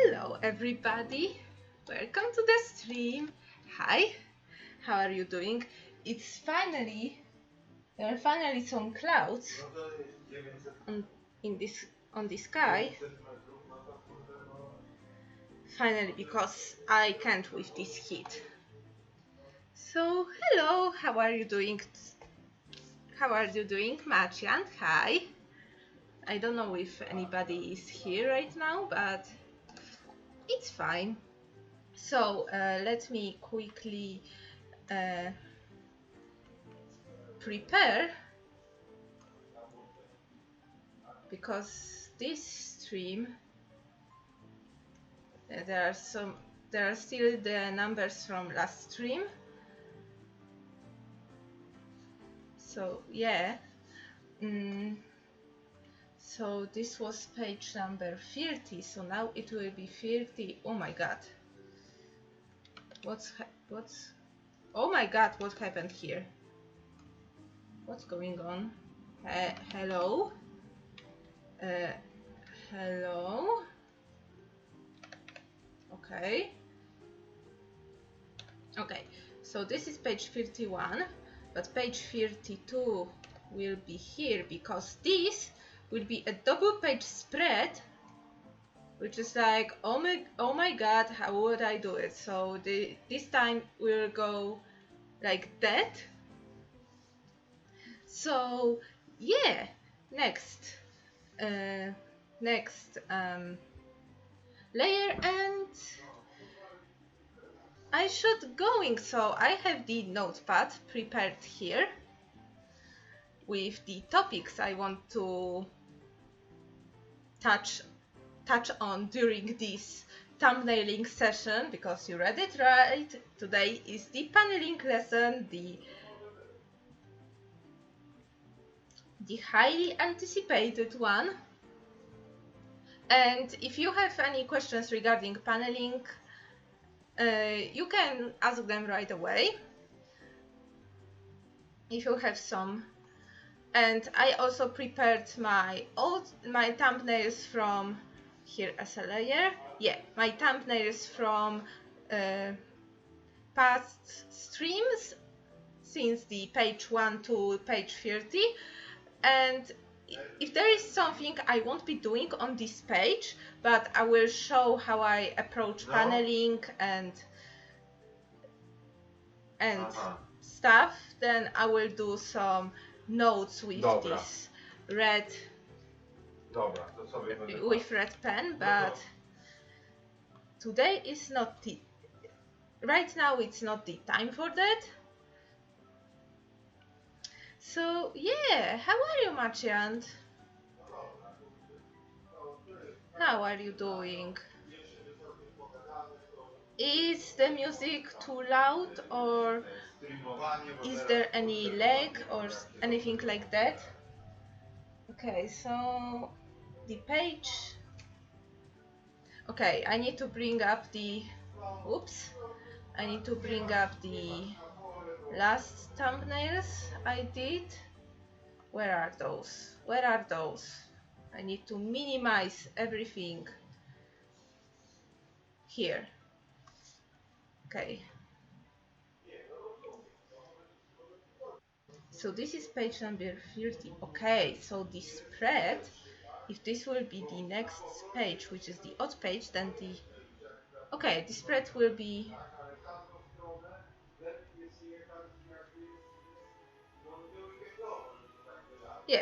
Hello everybody, welcome to the stream. Hi, how are you doing? There are finally some clouds on the sky. Finally, because I can't with this heat. So hello, how are you doing? How are you doing, Marcian? Hi. I don't know if anybody is here right now, but it's fine. So let me quickly prepare, because this stream there are still the numbers from last stream. So yeah, so this was page number 30, so now it will be 30. Oh my god, what's oh my god, what happened here? What's going on? Hello? Hello? Okay, so this is page 31, but page 32 will be here, because this will be a double page spread, which is like, oh my god, how would I do it? So this time we'll go like that. So yeah, next layer, and I should going. So I have the notepad prepared here with the topics I want to touch on during this thumbnailing session, because you read it right. Today is the paneling lesson, the highly anticipated one. And if you have any questions regarding paneling, you can ask them right away if you have some. And I also prepared my thumbnails from here as a layer. Yeah, my thumbnails from past streams, since the page 1 to page 30. And if there is something I won't be doing on this page, but I will show how I approach paneling and stuff, then I will do some notes with this red with red pen. But today is not the right now, it's not the time for that. So yeah, how are you, Marcian? How are you doing? Is the music too loud, or is there any lag or anything like that? Okay, so the page. Okay, I need to bring up the last thumbnails I did. Where are those? I need to minimize everything here. Okay. So this is page number 30. Okay, so the spread, if this will be the next page, which is the odd page, then the spread will be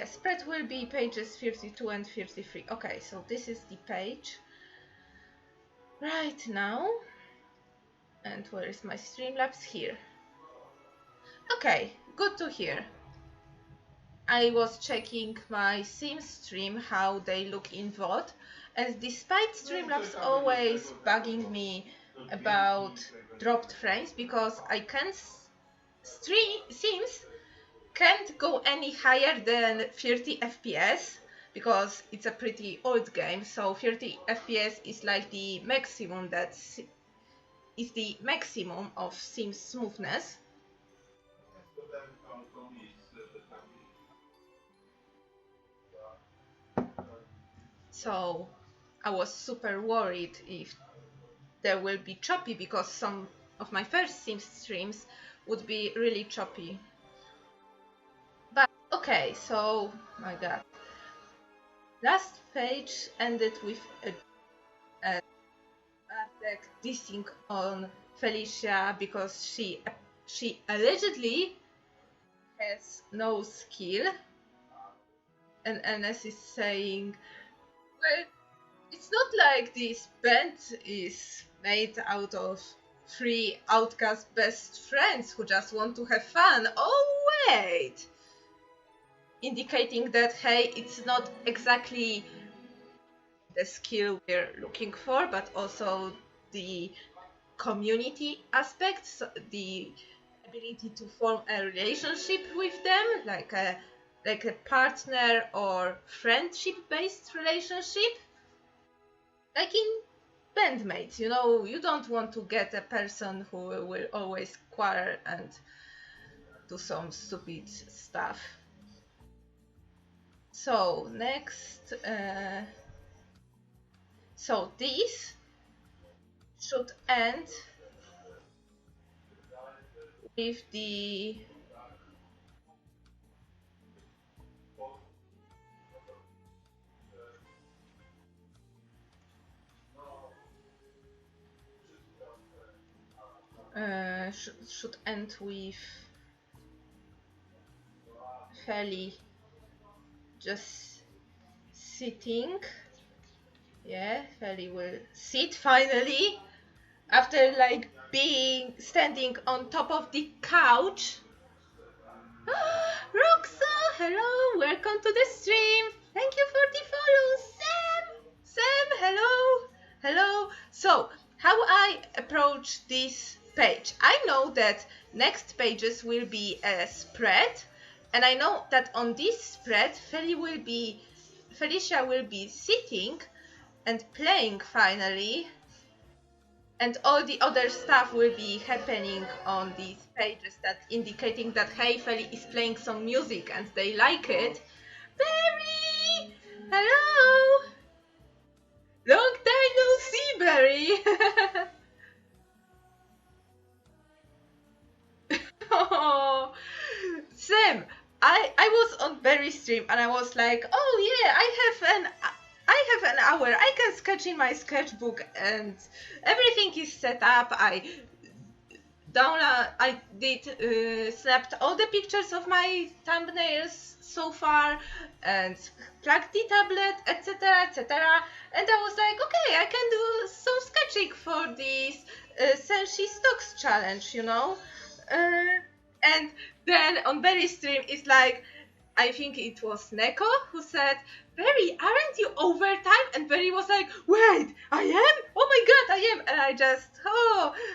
spread will be pages 52 and 53. Okay, so this is the page right now. And where is my Streamlabs? Here. Okay, good to hear. I was checking my Sims stream, how they look in VOD, and despite Streamlabs always bugging me about dropped frames, because I can't Sims can't go any higher than 30 FPS, because it's a pretty old game. So 30 FPS is like the maximum of Sims smoothness. So I was super worried if there will be choppy, because some of my first streams would be really choppy. But okay, so my god, last page ended with a Bartek dissing on Felicia because she allegedly has no skill, and Ernest is saying, well, it's not like this band is made out of 3 outcast best friends who just want to have fun. Oh wait! Indicating that, hey, it's not exactly the skill we're looking for, but also the community aspects, the ability to form a relationship with them, like a partner or friendship based relationship, like in bandmates. You don't want to get a person who will always quarrel and do some stupid stuff. So next, so this should end with the should end with Feli just sitting. Yeah, Feli will sit finally after like being standing on top of the couch. Roxa, hello, welcome to the stream. Thank you for the follow, Sam, hello. So, how I approach this page? I know that next pages will be a spread, and I know that on this spread, Felicia will be sitting and playing finally, and all the other stuff will be happening on these pages, that indicating that, hey, Feli is playing some music and they like it. Barry! Hello! Long time no see, Barry! Oh, Sam, I was on Barry's stream and I was like, oh yeah, I have an hour. I can sketch in my sketchbook and everything is set up. I snapped all the pictures of my thumbnails so far and plugged the tablet, etc. And I was like, okay, I can do some sketching for this Senshi Stocks challenge, and then on Barry's stream, it's like, I think it was Neko who said, Barry, aren't you overtime? And Barry was like, wait, I am? Oh my god, I am. And I just,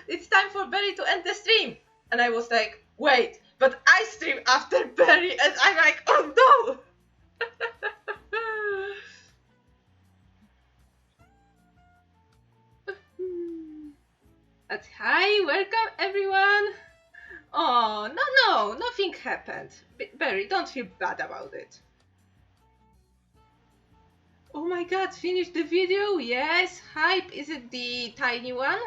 it's time for Barry to end the stream. And I was like, wait, but I stream after Barry. And I'm like, oh no. But hi, welcome everyone. Oh, no, nothing happened. Barry, don't feel bad about it. Oh my god, finished the video? Yes, hype. Is it the tiny one?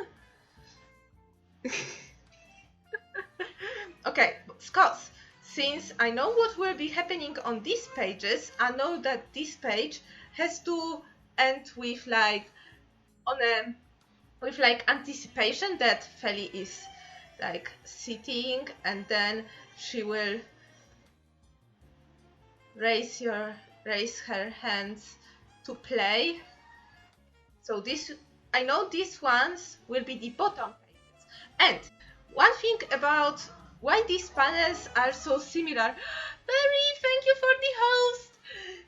Okay, Scott, since I know what will be happening on these pages, I know that this page has to end with like anticipation that Feli is like sitting, and then she will raise her hands to play. So I know these ones will be the bottom pages. And one thing about why these panels are so similar. Barry, thank you for the host.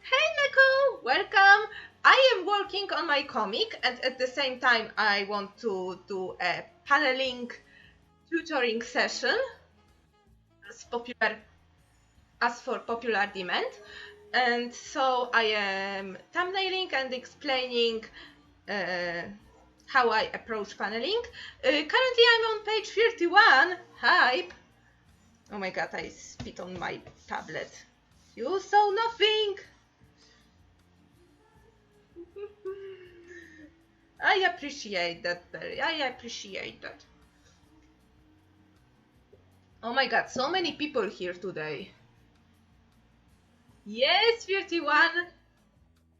Hey Neko, welcome. I am working on my comic, and at the same time I want to do a paneling tutoring session as for popular demand. And so I am thumbnailing and explaining how I approach paneling. Currently I'm on page 31, hype. Oh my god, I spit on my tablet. You saw nothing. I appreciate that, Barry. I appreciate that. Oh my god, so many people here today. Yes, 51.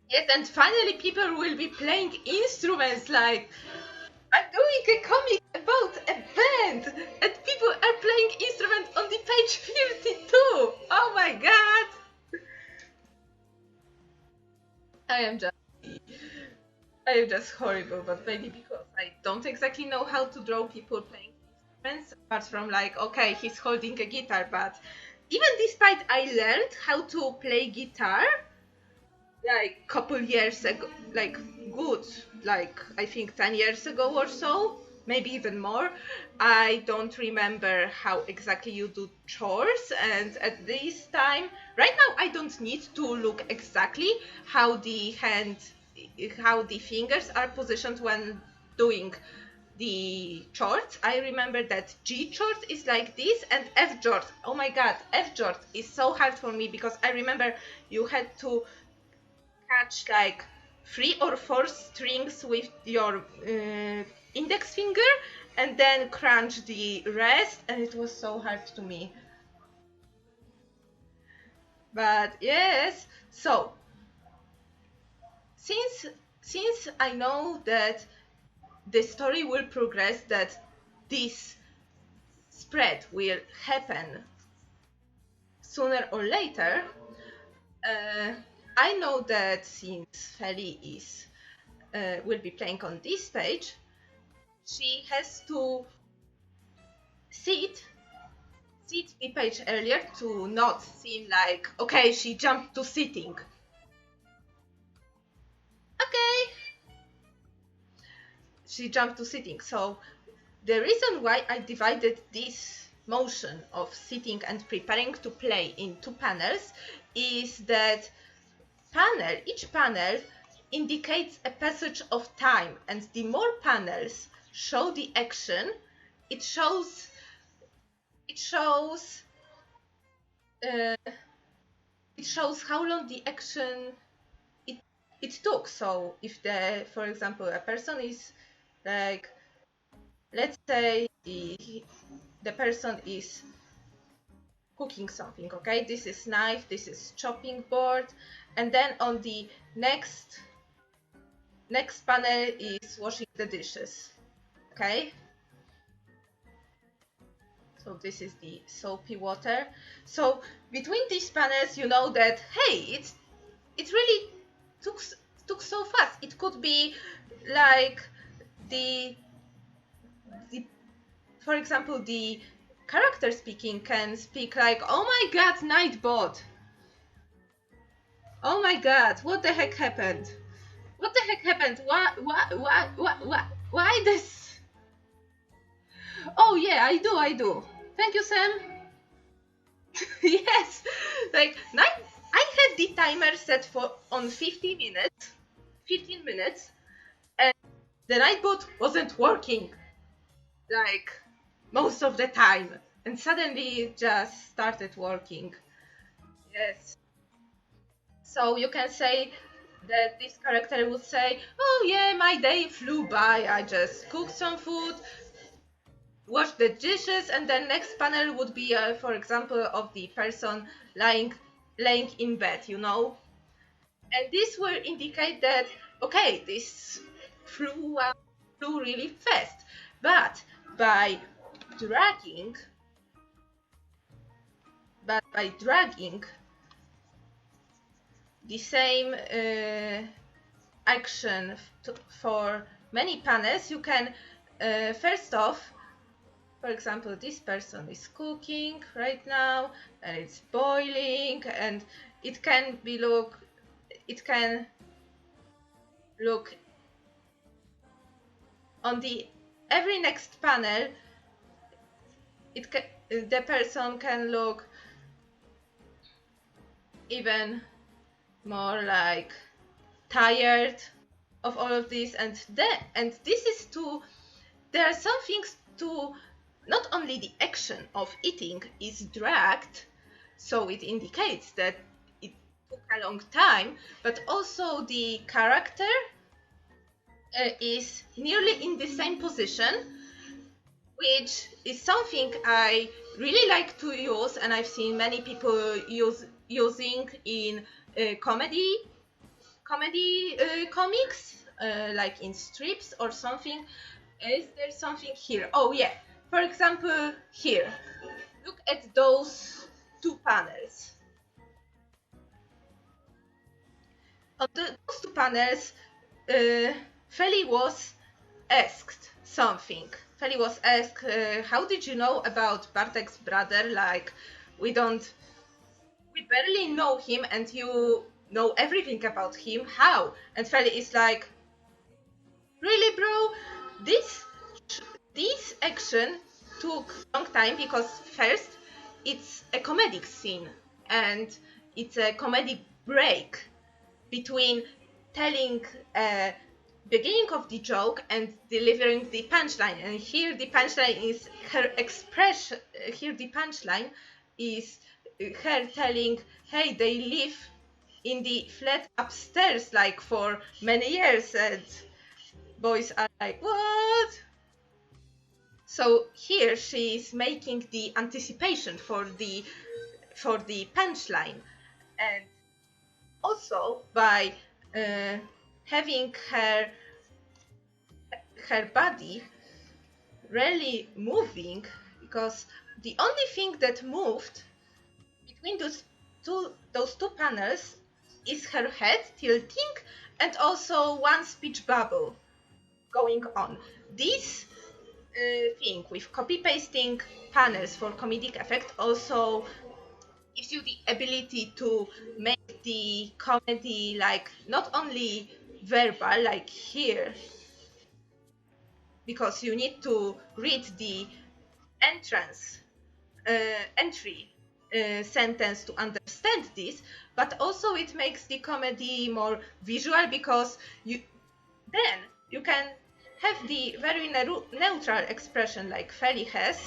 Yes, and finally people will be playing instruments like I'm doing a comic about a band and people are playing instruments on the page 52. Oh my god. I am just I am just horrible, but maybe because I don't exactly know how to draw people playing instruments, apart from like, okay, he's holding a guitar, but even despite I learned how to play guitar like couple years ago, like good, like I think 10 years ago or so, maybe even more. I don't remember how exactly you do chores, and at this time, right now, I don't need to look exactly how the hand, how the fingers are positioned when doing the chords. I remember that G chord is like this and F chord. Oh my god, F chord is so hard for me because I remember you had to catch like 3 or 4 strings with your index finger and then crunch the rest, and it was so hard to me. But yes, so since since I know that the story will progress, that this spread will happen sooner or later, uh, I know that since Feli is will be playing on this page, she has to sit the page earlier to not seem like, okay, she jumped to sitting. Okay, she jumped to sitting. So the reason why I divided this motion of sitting and preparing to play in 2 panels is that each panel indicates a passage of time, and the more panels show the action, it shows it shows uh, it shows how long the action it took. So if for example, a person is like, let's say the person is cooking something, okay? This is knife, this is chopping board, and then on the next panel is washing the dishes, okay? So this is the soapy water. So between these panels, you know that, hey, it really took so fast. It could be like the for example, the character speaking can speak like, oh my god, Nightbot. Oh my god, what the heck happened? What the heck happened? Why this? Oh yeah, I do. Thank you, Sam. Yes, like I had the timer set for on 15 minutes, and the Nightbot wasn't working like most of the time, and suddenly it just started working. Yes. So you can say that this character would say, oh yeah, my day flew by. I just cooked some food, washed the dishes, and then next panel would be, for example, of the person laying in bed, you know? And this will indicate that, okay, this flew really fast. But by dragging, the same action for many panels, you can first off, for example, this person is cooking right now and it's boiling, and it can look on the every next panel. The person can look even more like tired of all of this, and this is there are some things to, not only the action of eating is dragged, so it indicates that it took a long time, but also the character is nearly in the same position, which is something I really like to use, and I've seen many people using in comedy comics, like in strips or something. Is there something here? Oh yeah, for example here, look at those two panels. On those two panels, Feli was asked something. Feli was asked, how did you know about Bartek's brother? Like, we barely know him, and you know everything about him. How? And Feli is like, really, bro? This action took a long time because first, it's a comedic scene, and it's a comedic break between telling beginning of the joke and delivering the punchline. And here the punchline is her expression. Here the punchline is her telling, hey, they live in the flat upstairs like for many years, and boys are like, what? So here she's making the anticipation for the punchline, and also by having her body really moving, because the only thing that moved between those two panels is her head tilting and also one speech bubble going on. This thing with copy pasting panels for comedic effect also gives you the ability to make the comedy like not only verbal like here, because you need to read the entry sentence to understand this, but also it makes the comedy more visual, because you can have the very neutral expression like Feli has,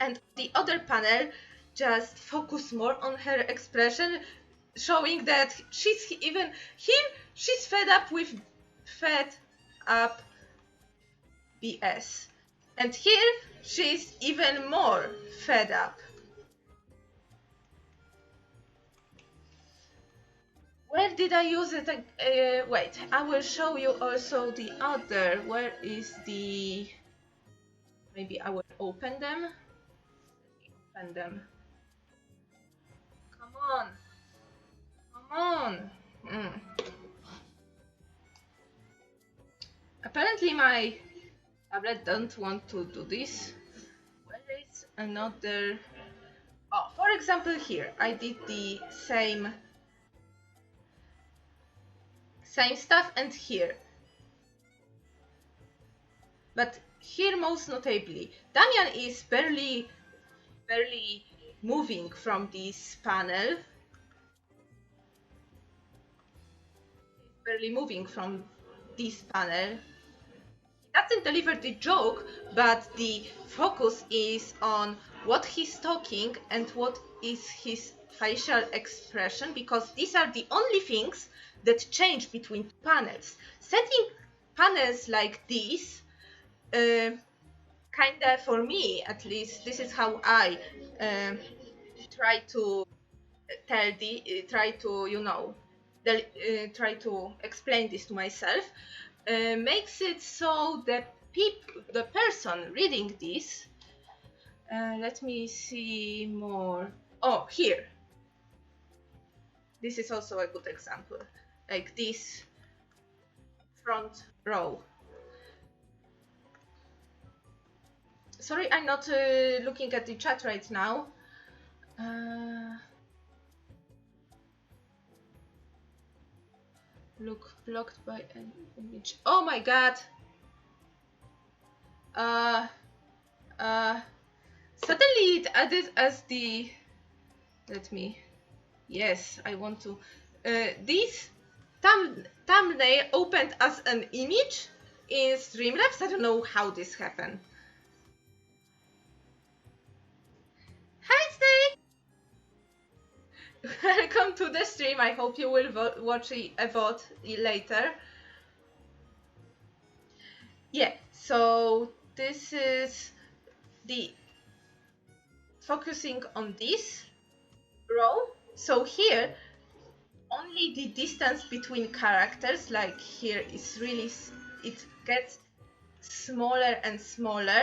and the other panel just focus more on her expression, showing that she's even here, she's fed up BS. And here she's even more fed up. Where did I use it? Wait, I will show you also the other. Where is the... Maybe I will open them. Let me open them. Come on. Come on. Apparently my tablet don't want to do this. Where is another... Oh, for example here, I did the same stuff, and here. But here most notably, Damian is barely moving from this panel. He's barely moving from this panel. He doesn't deliver the joke, but the focus is on what he's talking and what is his facial expression, because these are the only things that change between panels. Setting panels like this, kinda, for me at least, this is how I try to try to explain this to myself. Makes it so that the person reading this, let me see more. Oh, here. This is also a good example, like this front row. Sorry, I'm not looking at the chat right now. Look, blocked by an image. Oh my god! Suddenly it added as the... Let me... Yes, I want to... this thumbnail opened as an image in Streamlabs. I don't know how this happened. Hi, Snake! Welcome to the stream. I hope you will watch a VOD later. Yeah, so this is the focusing on this row. So here, only the distance between characters, like here, is really, it gets smaller and smaller.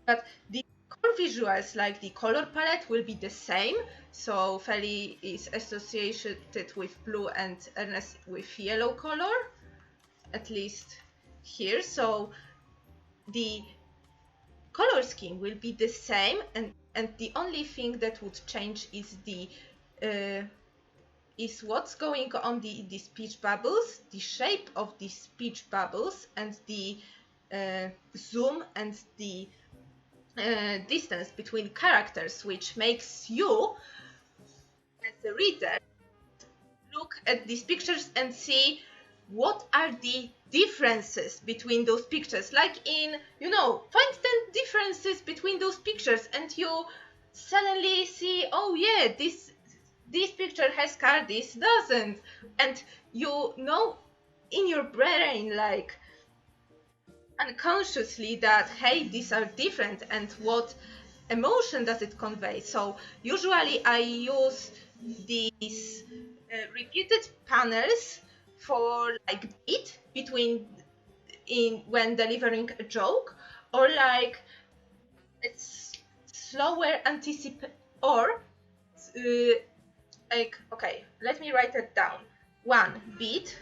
But the core visuals, like the color palette, will be the same. So Feli is associated with blue and Ernest with yellow color, at least here. So the color scheme will be the same, and the only thing that would change is the is what's going on the speech bubbles, the shape of the speech bubbles, and the zoom and the distance between characters, which makes you, as a reader, look at these pictures and see what are the differences between those pictures. Like in, find 10 differences between those pictures, and you suddenly see, oh yeah, this picture has car, this doesn't. And you know in your brain, like unconsciously, that hey, these are different, and what emotion does it convey. So usually I use these repeated panels for like beat between when delivering a joke, or like it's slower anticipate, or like, okay, let me write it down. One beat,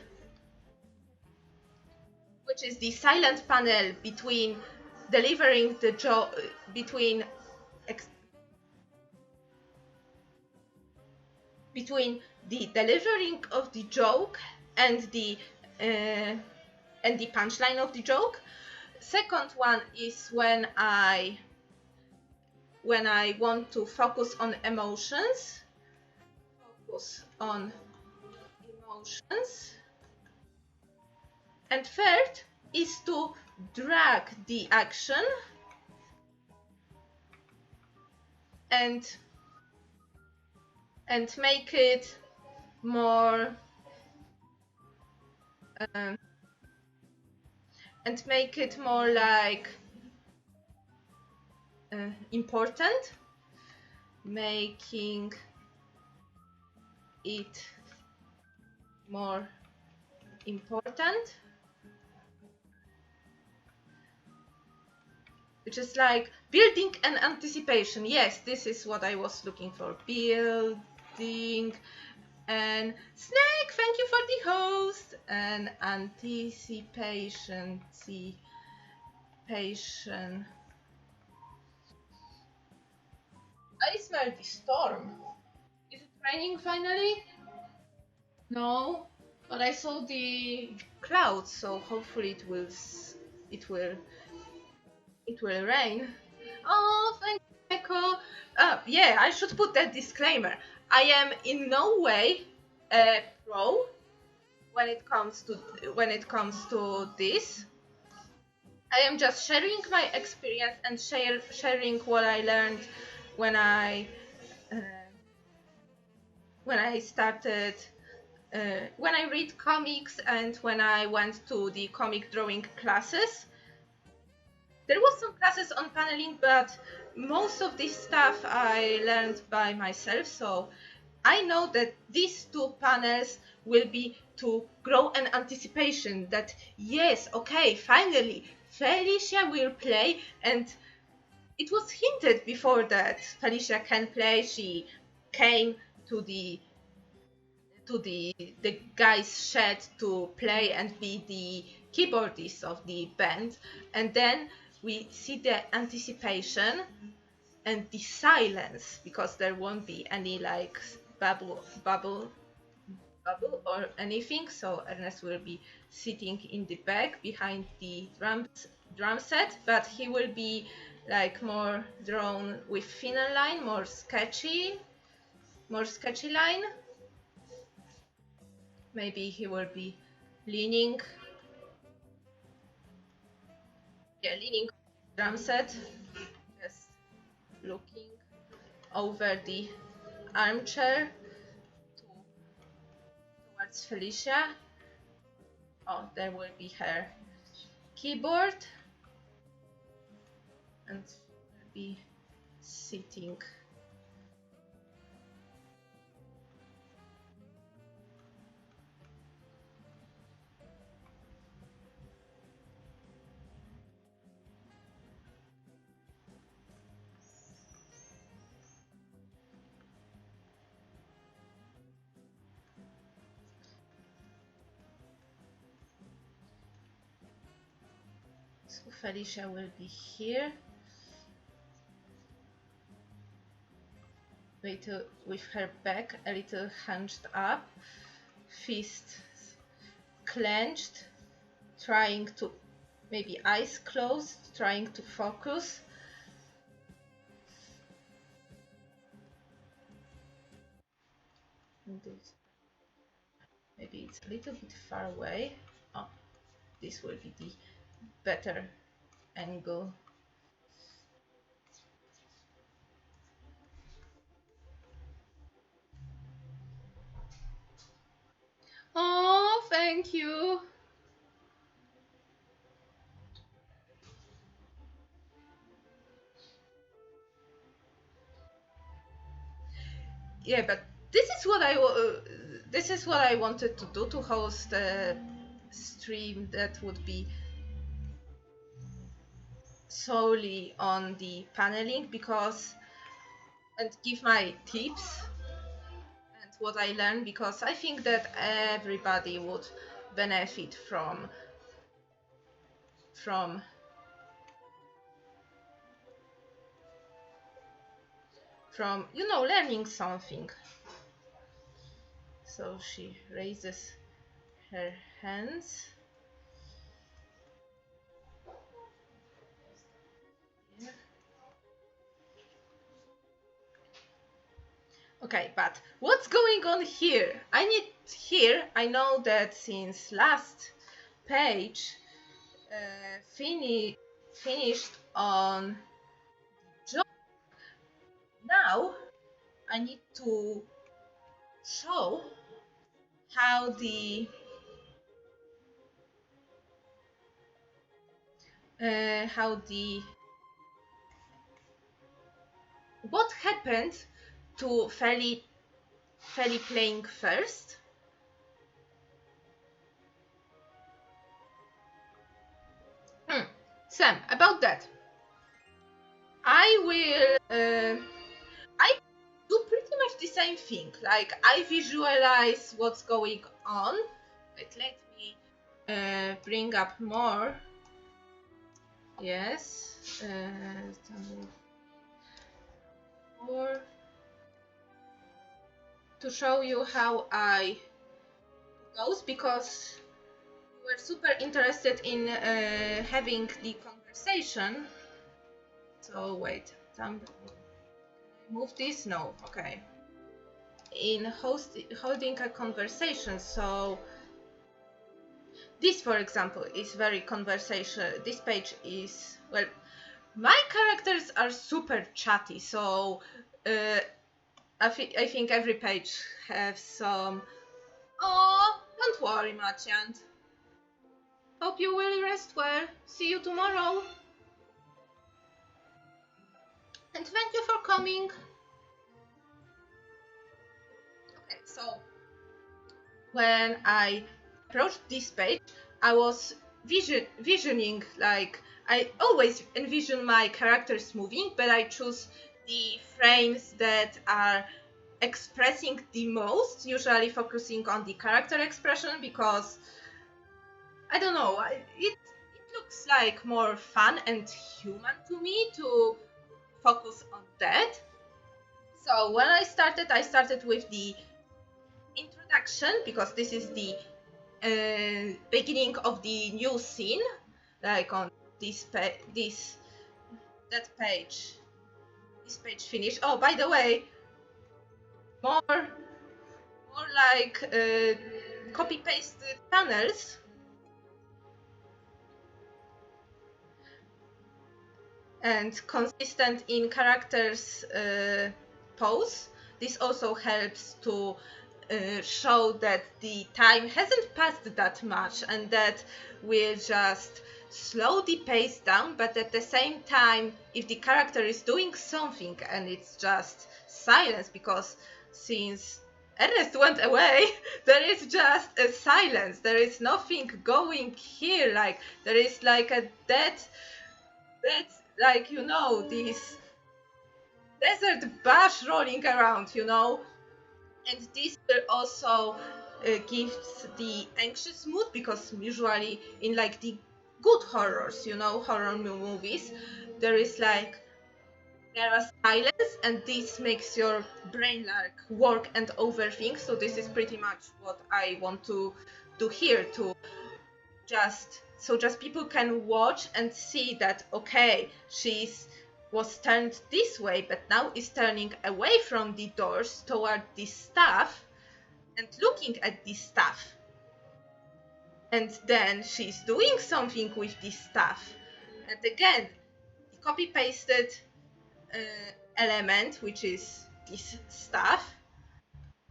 which is the silent panel between delivering the joke, between the delivering of the joke and the punchline of the joke. Second one is when I want to focus on emotions. And third is to drag the action and make it more like important, making it more important, which is like building an anticipation. Yes, this is what I was looking for. Building and Snake, thank you for the host. And anticipation. I smell the storm. Is it raining finally? No, but I saw the clouds, so hopefully it will rain. Oh, thank you, Echo. Yeah, I should put that disclaimer. I am in no way a pro when it comes to this. I am just sharing my experience and sharing what I learned when I started when I read comics and when I went to the comic drawing classes. There was some classes on paneling, but most of this stuff I learned by myself. So I know that these two panels will be to grow an anticipation that yes, okay, finally Felicia will play, and it was hinted before that Felicia can play. She came to the guy's shed to play and be the keyboardist of the band, and then we see the anticipation and the silence, because there won't be any like bubble or anything. So Ernest will be sitting in the back behind the drum set, but he will be like more drawn with thinner line, more sketchy line. Maybe he will be leaning on the drum set, just looking over the armchair towards Felicia. Oh, there will be her keyboard, and will be sitting. So Felicia will be here with her back a little hunched up, fists clenched, trying to, maybe eyes closed, trying to focus. Maybe it's a little bit far away. Oh, this will be the better angle. Oh, thank you. Yeah, but this is what I wanted to do, to host a stream that would be solely on the paneling, and give my tips and what I learned, because I think that everybody would benefit from learning something. So she raises her hands. Yeah. Okay, but what's going on here? I know that since last page finished on job. Now I need to show how what happened to Feli playing first. Sam, about that, I will I do pretty much the same thing. Like, I visualize what's going on. Wait, let me bring up more. Yes. More to show you how I goes, because we were super interested in having the conversation. So wait, move this? No, okay. In holding a conversation, so this, for example, is very conversation. This page is, well, my characters are super chatty, so I think every page has some. Oh, don't worry, Maciant. Hope you will rest well. See you tomorrow. And thank you for coming. Okay, so when I approached this page, I was visioning, like, I always envision my characters moving, but I choose the frames that are expressing the most, usually focusing on the character expression, because I don't know, it looks like more fun and human to me to focus on that. So when I started with the introduction, because this is the beginning of the new scene, like on this page. This page finished. Oh, by the way, more like copy pasted panels. And consistent in characters pose. This also helps to show that the time hasn't passed that much and that we'll just slow the pace down, but at the same time, if the character is doing something and it's just silence, because since Ernest went away, there is just a silence. There is nothing going here. Like there is like a dead, like this desert bush rolling around, and this will also gives the anxious mood, because usually in like the good horrors, horror movies, there is like there are silence, and this makes your brain like work and overthink. So this is pretty much what I want to do here, to just people can watch and see that okay, was turned this way, but now is turning away from the doors toward this stuff and looking at this stuff, and then she's doing something with this stuff, and again the copy pasted element, which is this stuff,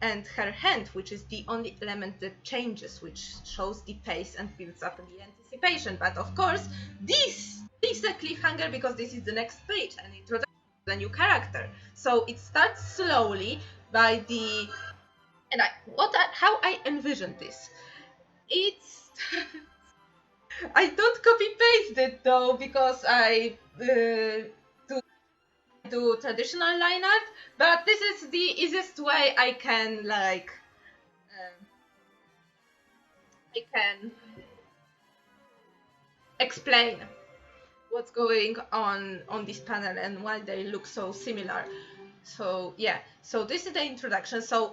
and her hand, which is the only element that changes, which shows the pace and builds up the anticipation. But of course, this is a cliffhanger because this is the next page, an introduction to the new character. So it starts slowly by the, and how I envision this. It's I don't copy paste it though, because I do traditional line art, but this is the easiest way I can explain what's going on this panel and why they look so similar. So yeah, so this is the introduction. So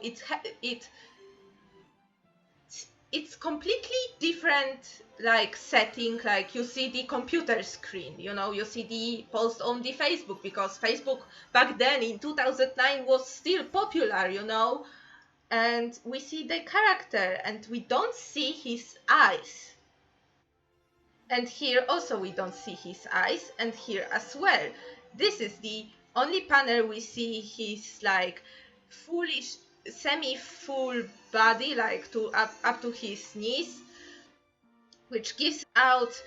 it's completely different like setting. Like you see the computer screen, you see the post on the Facebook, because Facebook back then in 2009 was still popular, and we see the character and we don't see his eyes. And here also we don't see his eyes, and here as well. This is the only panel we see his like fullish, semi-full body, like up to his knees, which gives out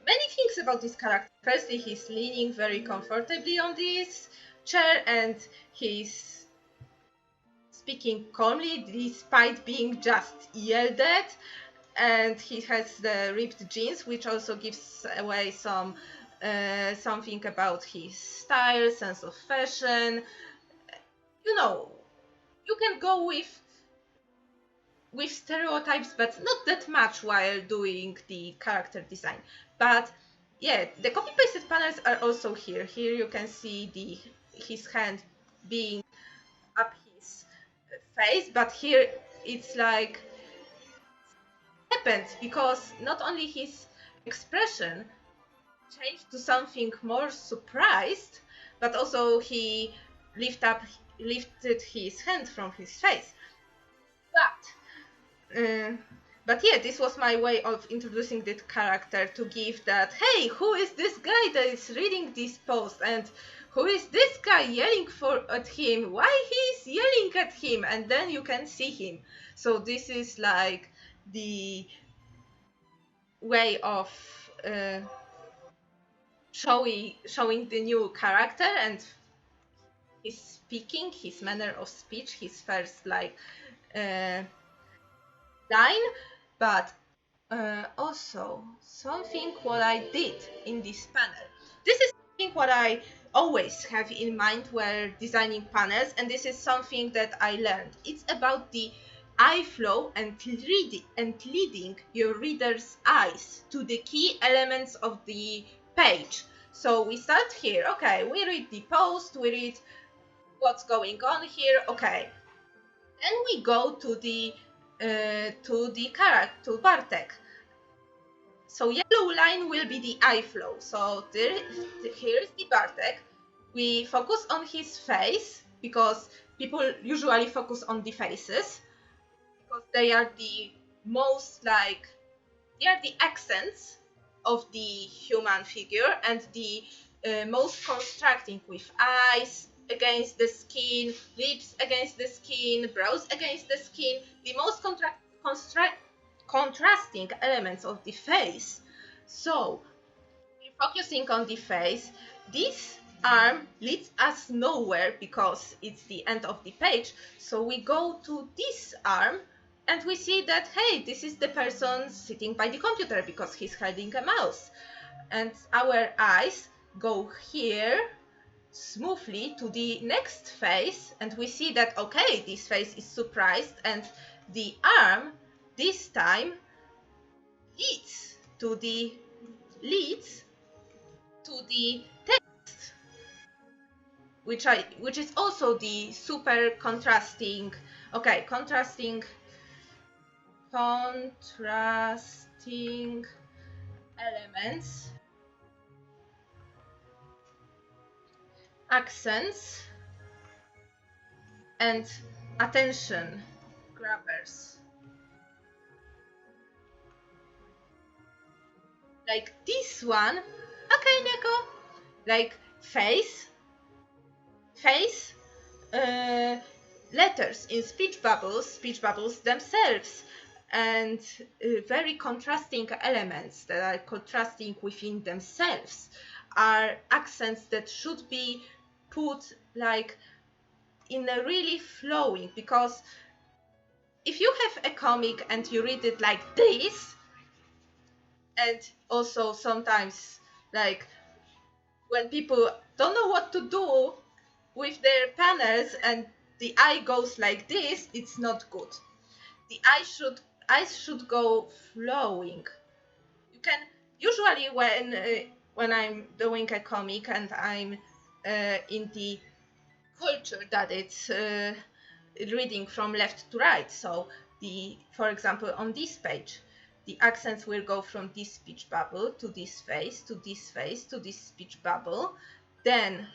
many things about this character. Firstly, he's leaning very comfortably on this chair, and he's speaking calmly despite being just yelled at. And he has the ripped jeans, which also gives away some something about his style, sense of fashion. You can go with stereotypes, but not that much while doing the character design. But yeah, the copy pasted panels are also here. Here you can see his hand being up his face, but here it's like happened because not only his expression changed to something more surprised, but also he lifted his hand from his face. But yeah, this was my way of introducing the character, to give that, hey, who is this guy that is reading this post, and who is this guy yelling at him? Why he's yelling at him? And then you can see him. So this is like the way of showing the new character and his speaking, his manner of speech, his first line. But also something what I did in this panel. This is something what I always have in mind when designing panels, and this is something that I learned. It's about the eye flow and leading your reader's eyes to the key elements of the page. So we start here. Okay, we read the post, we read what's going on here. Okay, then we go to the character, to Bartek. So yellow line will be the eye flow. So here is the Bartek. We focus on his face, because people usually focus on the faces, because they are the most they are the accents of the human figure, and the most constructing, with eyes, against the skin, lips against the skin, brows against the skin, the most contrasting elements of the face. So we're focusing on the face. This arm leads us nowhere because it's the end of the page. So we go to this arm and we see that, hey, this is the person sitting by the computer because he's holding a mouse. And our eyes go here smoothly to the next face, and we see that, okay, this face is surprised, and the arm this time leads to the text, which is also the super contrasting, okay, contrasting elements, accents, and attention grabbers. Like this one, okay, Neko, like face, letters in speech bubbles themselves, and very contrasting elements that are contrasting within themselves are accents that should be put like in a really flowing, because if you have a comic and you read it like this, and also sometimes like when people don't know what to do with their panels and the eye goes like this, it's not good. The eyes should go flowing. You can usually when I'm doing a comic and I'm in the culture that it's reading from left to right. So for example, on this page, the accents will go from this speech bubble to this face, to this face, to this speech bubble. Then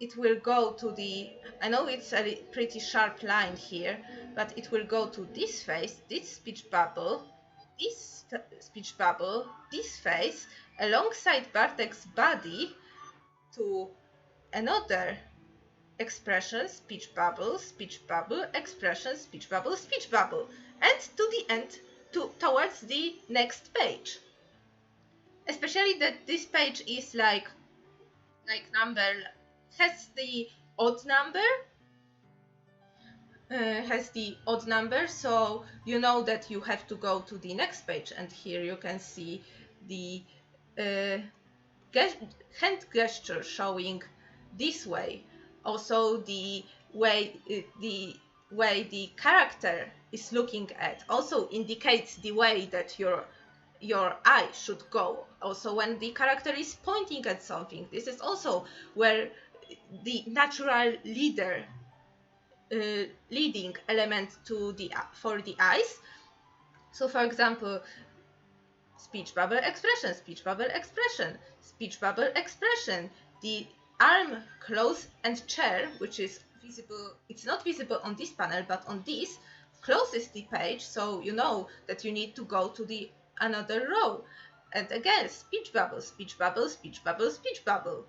it will go to the, I know it's a pretty sharp line here, but it will go to this face, this speech bubble, this speech bubble, this face, alongside Bartek's body to another expression, speech bubble, expression, speech bubble, and to the end, towards the next page. Especially that this page is like number, has the odd number, so you know that you have to go to the next page, and here you can see the hand gesture showing this way. Also the way the character is looking at also indicates the way that your eye should go. Also when the character is pointing at something, this is also where the natural leading element for the eyes. So for example, speech bubble expression, speech bubble expression, speech bubble expression. The arm close and chair, which is visible, it's not visible on this panel, but on this, closes the page, so you know that you need to go to the another row. And again, speech bubble, speech bubble, speech bubble, speech bubble.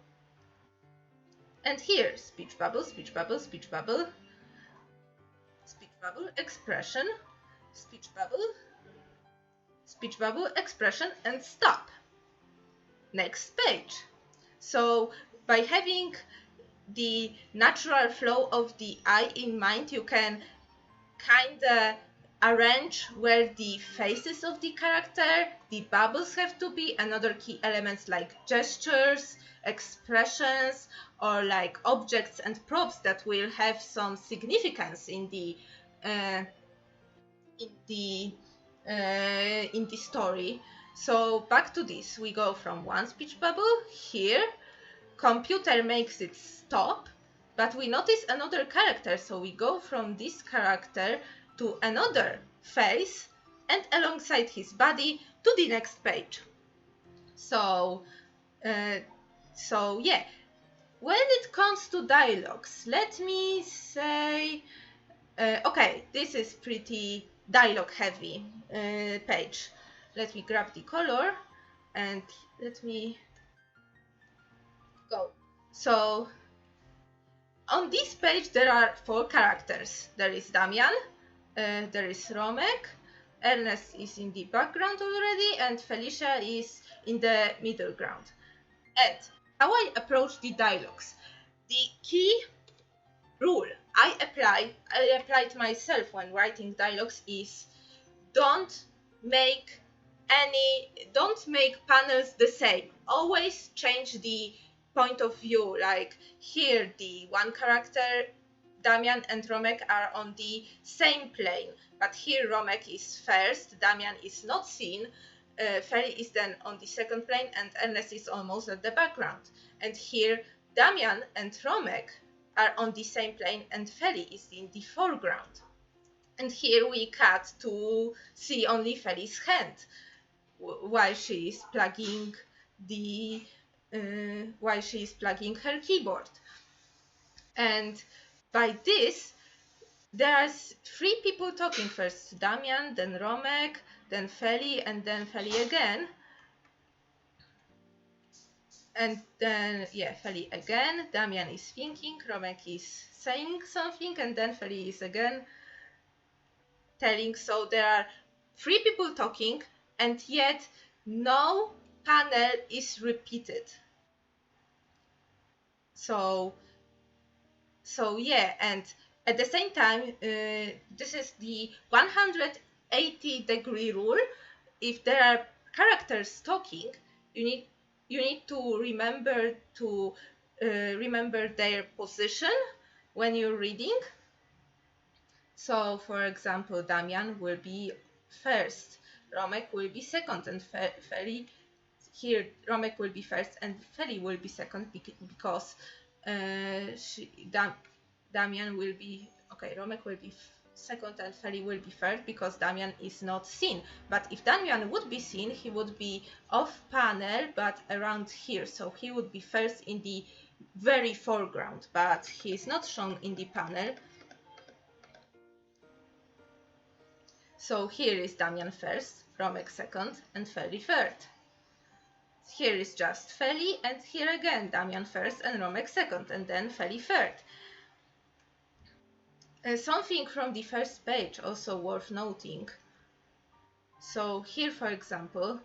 And here, speech bubble, speech bubble, speech bubble, speech bubble, expression, speech bubble, expression, and stop. Next page. So by having the natural flow of the eye in mind, you can kinda arrange where the faces of the character, the bubbles have to be, and other key elements like gestures, expressions, or like objects and props that will have some significance in the story. So back to this, we go from one speech bubble here, computer makes it stop, but we notice another character, so we go from this character to another face and alongside his body to the next page. So yeah, when it comes to dialogues, let me say, okay, this is pretty dialogue heavy page. Let me grab the color and let me go. So On this page there are 4 characters. There is Damian, there is Romek, Ernest is in the background already, and Felicia is in the middle ground. And how I approach the dialogues. The key rule I applied myself when writing dialogues is don't make panels the same. Always change the point of view. Like here, the one character, Damian and Romek, are on the same plane, but here Romek is first, Damian is not seen, Feli is then on the second plane, and Ernest is almost at the background. And here, Damian and Romek are on the same plane, and Feli is in the foreground. And here we cut to see only Feli's hand while she is plugging her keyboard. And by this, there's 3 people talking first: Damian, then Romek, then Feli, and then Feli again. And then, yeah, Feli again. Damian is thinking, Romek is saying something, and then Feli is again telling. So there are 3 people talking, and yet no panel is repeated. So yeah, and at the same time, this is the 180-degree rule. If there are characters talking, you need to remember their position when you're reading. So, for example, Damian will be first, Romek will be second, and Feli, here Romek will be first and Feli will be second because Damian will be, okay, Romek will be second and Feli will be third because Damian is not seen. But if Damian would be seen, he would be off panel but around here, so he would be first in the very foreground, but he is not shown in the panel. So here is Damian first, Romek second, and Feli third. Here is just Feli, and here again Damian first and Romek second, and then Feli third. Something from the first page also worth noting. So here, for example,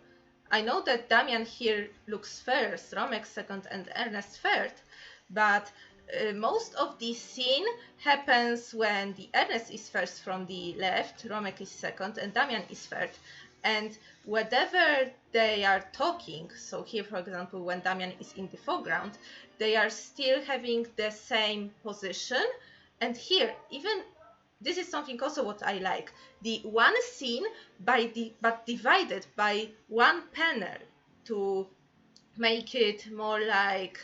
I know that Damian here looks first, Romek second, and Ernest third, but most of the scene happens when the Ernest is first from the left, Romek is second, and Damian is third. And whatever they are talking, so here, for example, when Damian is in the foreground, they are still having the same position. And here, even this is something also what I like. The one scene but divided by one panel to make it more like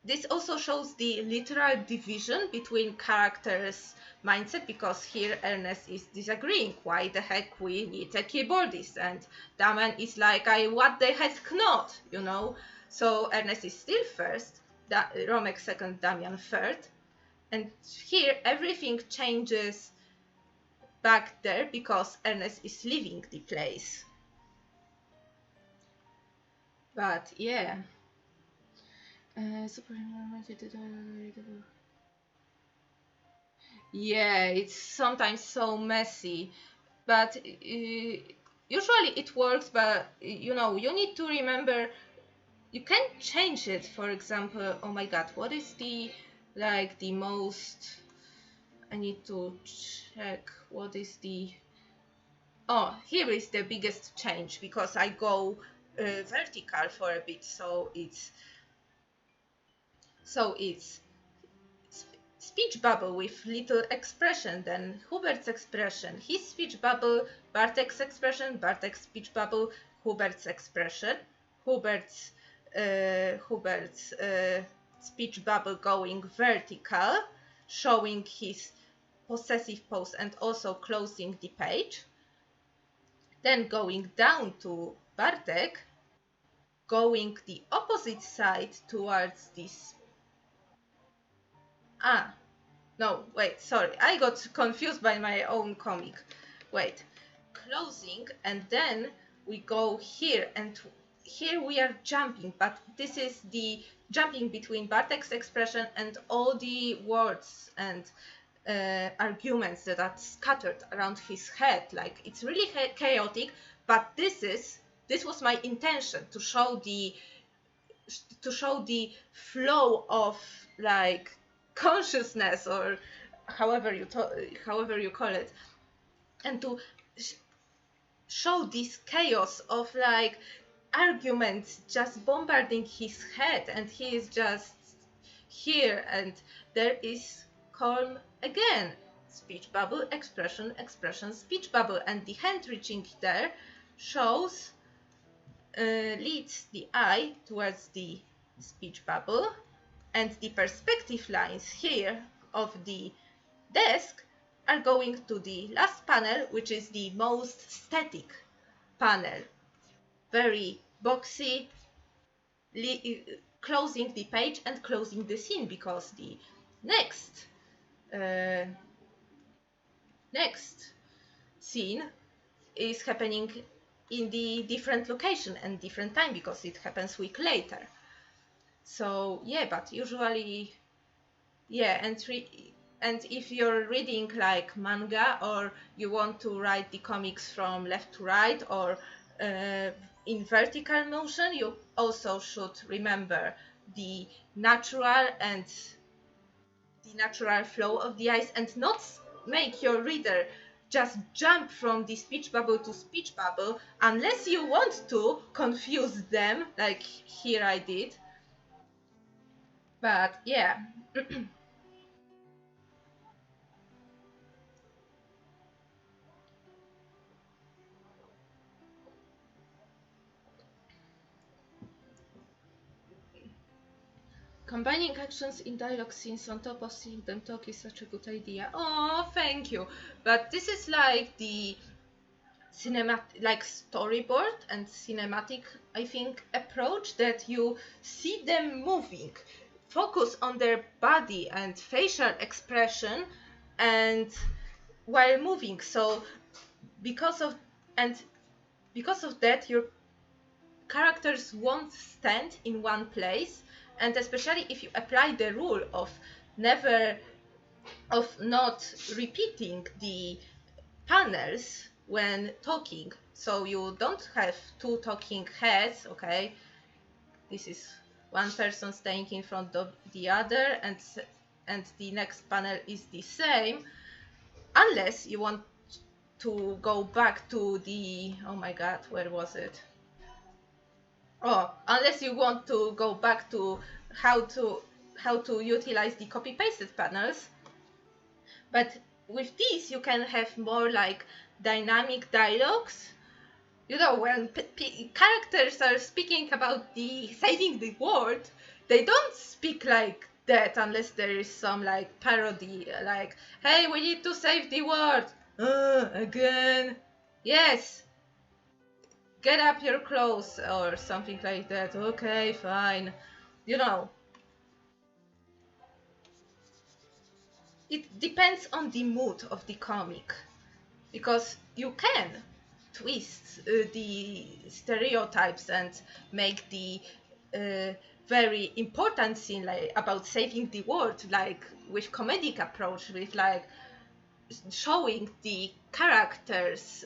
this also shows the literal division between characters' mindset, because here Ernest is disagreeing. Why the heck we need a keyboardist? And Damian is like, what the heck not, you know? So Ernest is still first, Romek second, Damian third. And here everything changes back there because Ernest is leaving the place. But yeah. Yeah, it's sometimes so messy, but usually it works. But you know, you need to remember you can change it. For example, oh my god, what is the most, I need to check what is the, oh, here is the biggest change because I go vertical for a bit, so it's speech bubble with little expression, then Hubert's expression, his speech bubble, Bartek's expression, Bartek's speech bubble, Hubert's expression, Hubert's speech bubble going vertical, showing his possessive pose and also closing the page. Then going down to Bartek, going the opposite side towards this. No, wait, sorry, I got confused by my own comic. Wait, closing, and then we go here and here we are jumping, but this is the jumping between Bartek's expression and all the words and arguments that are scattered around his head. Like, it's really chaotic, but this was my intention, to show the flow of, like, consciousness, or however you call it, and to show this chaos of, like, arguments just bombarding his head, and he is just here, and there is calm again. Speech bubble, expression, expression, speech bubble, and the hand reaching there shows, leads the eye towards the speech bubble, and the perspective lines here of the desk are going to the last panel, which is the most static panel. Very boxy, closing the page and closing the scene, because the next scene is happening in the different location and different time, because it happens week later. So yeah, but usually, yeah, and if you're reading like manga, or you want to write the comics from left to right, or in vertical motion, you also should remember the natural flow of the eyes, and not make your reader just jump from the speech bubble to speech bubble, unless you want to confuse them, like here I did. But yeah. Combining actions in dialogue scenes on top of seeing them talk is such a good idea. Oh, thank you. But this is like the cinematic, like storyboard and cinematic, I think, approach, that you see them moving, focus on their body and facial expression, and while moving. So because of that, your characters won't stand in one place, and especially if you apply the rule of not repeating the panels when talking, so you don't have two talking heads. Okay, this is one person staying in front of the other, and the next panel is the same, unless you want to go back to the, oh my god, where was it? Oh, unless you want to go back to how to utilize the copy pasted panels. But with these, you can have more like dynamic dialogues. You know, when characters are speaking about the saving the world, they don't speak like that unless there is some like parody, like, hey, we need to save the world. Again. Yes. Get up your clothes, or something like that. Okay, fine. You know. It depends on the mood of the comic, because you can twist the stereotypes and make the very important scene, like about saving the world, like with comedic approach, with like showing the characters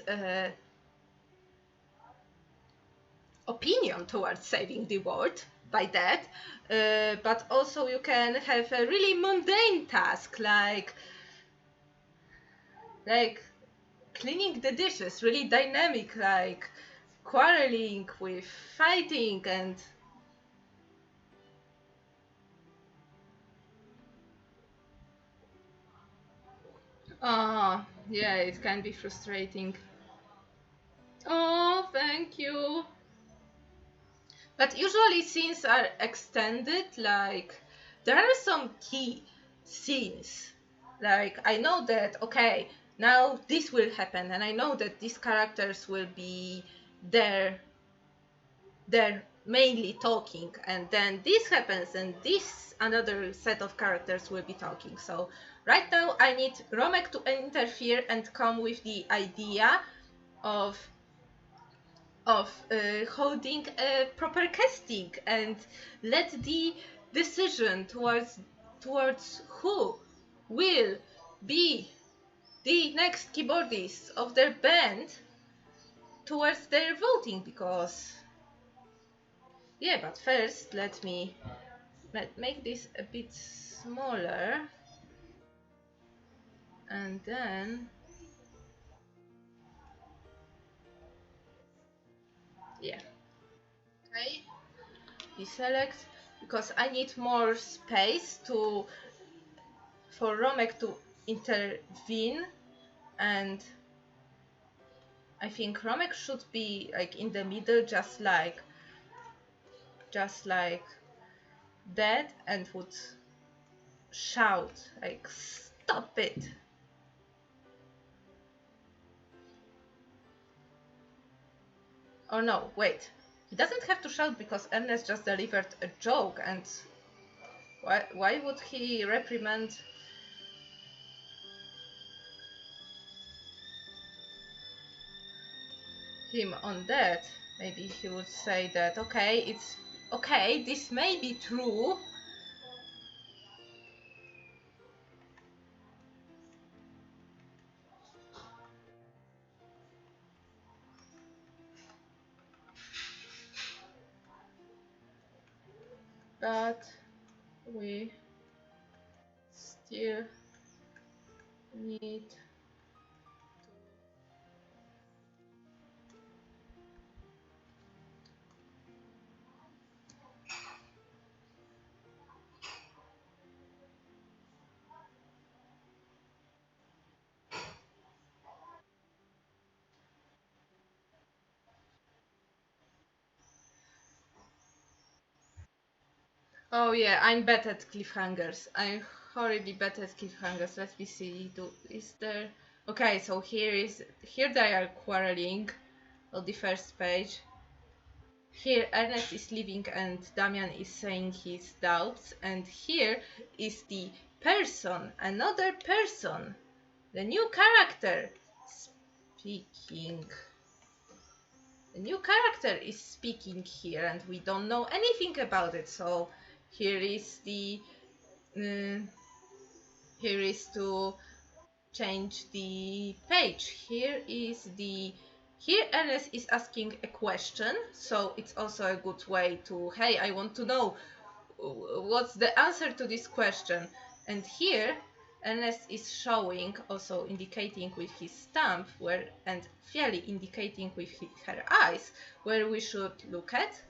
opinion towards saving the world by that, but also you can have a really mundane task, like cleaning the dishes, really dynamic, like quarreling with fighting, and oh yeah, it can be frustrating. Oh, thank you. But usually scenes are extended, like there are some key scenes. Like I know that, okay, now this will happen, and I know that these characters will be there they're mainly talking, and then this happens, and this another set of characters will be talking. So right now I need Romek to interfere and come with the idea of of holding a proper casting and let the decision towards who will be the next keyboardist of their band towards their voting, because yeah. But first let make this a bit smaller, and then yeah. Okay, deselect, because I need more space for Romek to intervene, and I think Romek should be like in the middle, just like that, and would shout like, stop it. Oh no, wait. He doesn't have to shout because Ernest just delivered a joke, and why would he reprimand him on that? Maybe he would say that, okay, it's okay, this may be true, but we still need. Oh yeah, I'm bad at cliffhangers. I'm horribly bad at cliffhangers. Let me see. Is there? Okay, so here they are quarreling on the first page. Here Ernest is leaving and Damian is saying his doubts, and here is the person, another person, the new character speaking. The new character is speaking here, and we don't know anything about it. So here is here is to change the page. Here Ernest is asking a question, so it's also a good way to, hey, I want to know what's the answer to this question. And here Ernest is showing, also indicating with his stamp and Fieli indicating with her eyes where we should look at,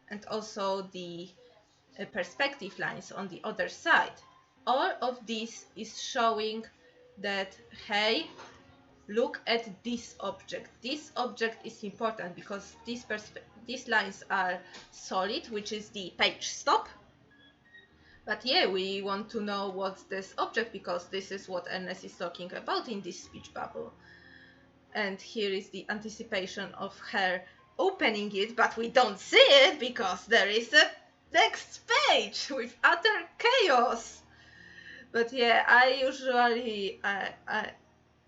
and also the perspective lines on the other side. All of this is showing that, hey, look at this object. This object is important because these lines are solid, which is the page stop. But yeah, we want to know what's this object, because this is what Ernest is talking about in this speech bubble. And here is the anticipation of her opening it, but we don't see it because there is a next page with utter chaos. But yeah, I usually,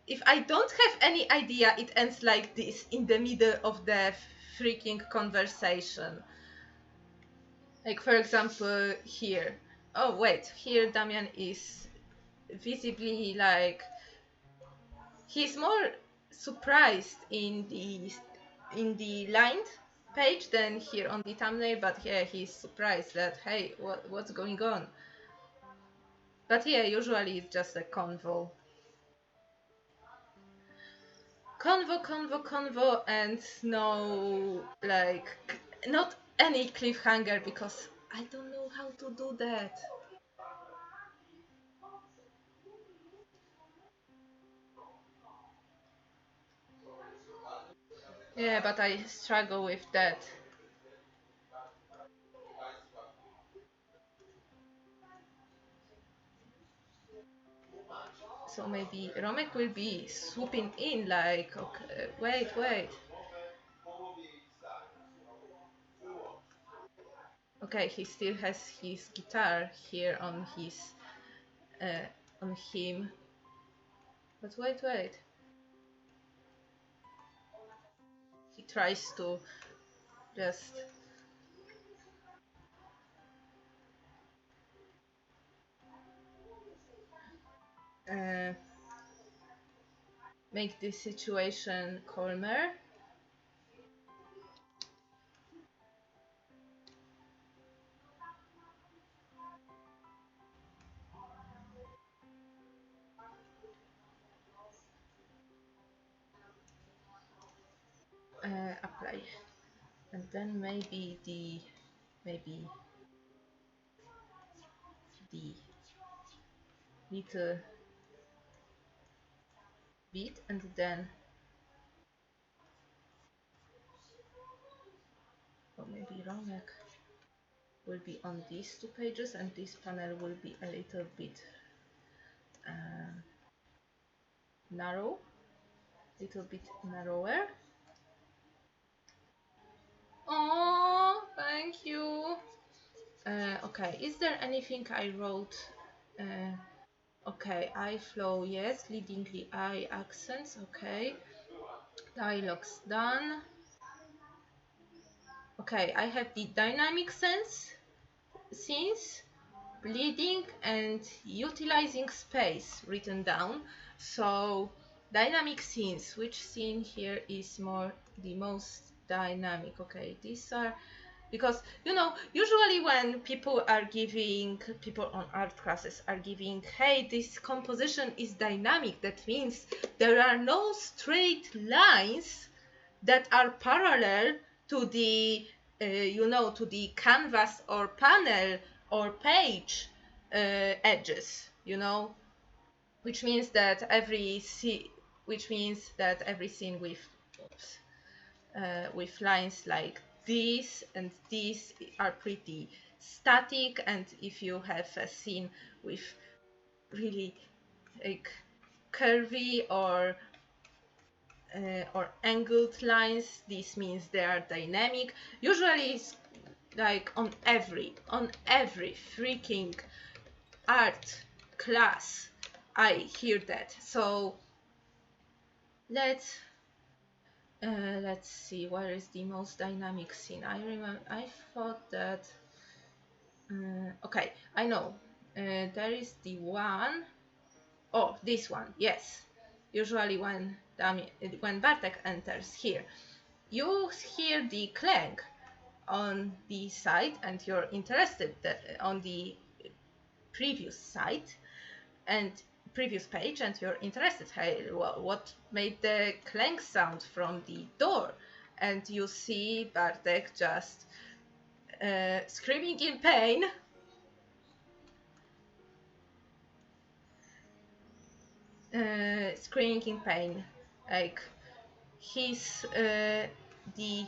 if I don't have any idea, it ends like this in the middle of the freaking conversation. Like, for example, here. Oh wait, here Damian is visibly like, he's more surprised in the lined page than here on the thumbnail, but yeah, he's surprised that, hey, what's going on? But yeah, usually it's just a convo, and no, like, not any cliffhanger, because I don't know how to do that. Yeah, but I struggle with that. So maybe Romek will be swooping in like, okay, wait. Okay, he still has his guitar here on him. But wait. tries to just make this situation calmer. Apply, and then maybe the little bit, and then maybe wrong will be on these 2 pages, and this panel will be a little bit narrower. Oh, thank you. Okay, is there anything I wrote? Okay, eye flow, yes. Leading the eye accents, okay. Dialogues done. Okay, I have the dynamic scenes, bleeding, and utilizing space written down. So, dynamic scenes, which scene here is the most dynamic? Okay, these are, because usually when people on art classes are giving, hey, this composition is dynamic, that means there are no straight lines that are parallel to the to the canvas or panel or page edges, which means that every scene with lines like this and this are pretty static, and if you have a scene with really like curvy or angled lines, this means they are dynamic. Usually it's like on every freaking art class I hear that. So let's see, where is the most dynamic scene? I thought that okay, I know. There is the one. Oh, this one, yes. Usually when Bartek enters here, you hear the clank on the side, and you're interested on the previous site and previous page, and you're interested, hey, what made the clank sound from the door? And you see Bartek just screaming in pain. Like he's the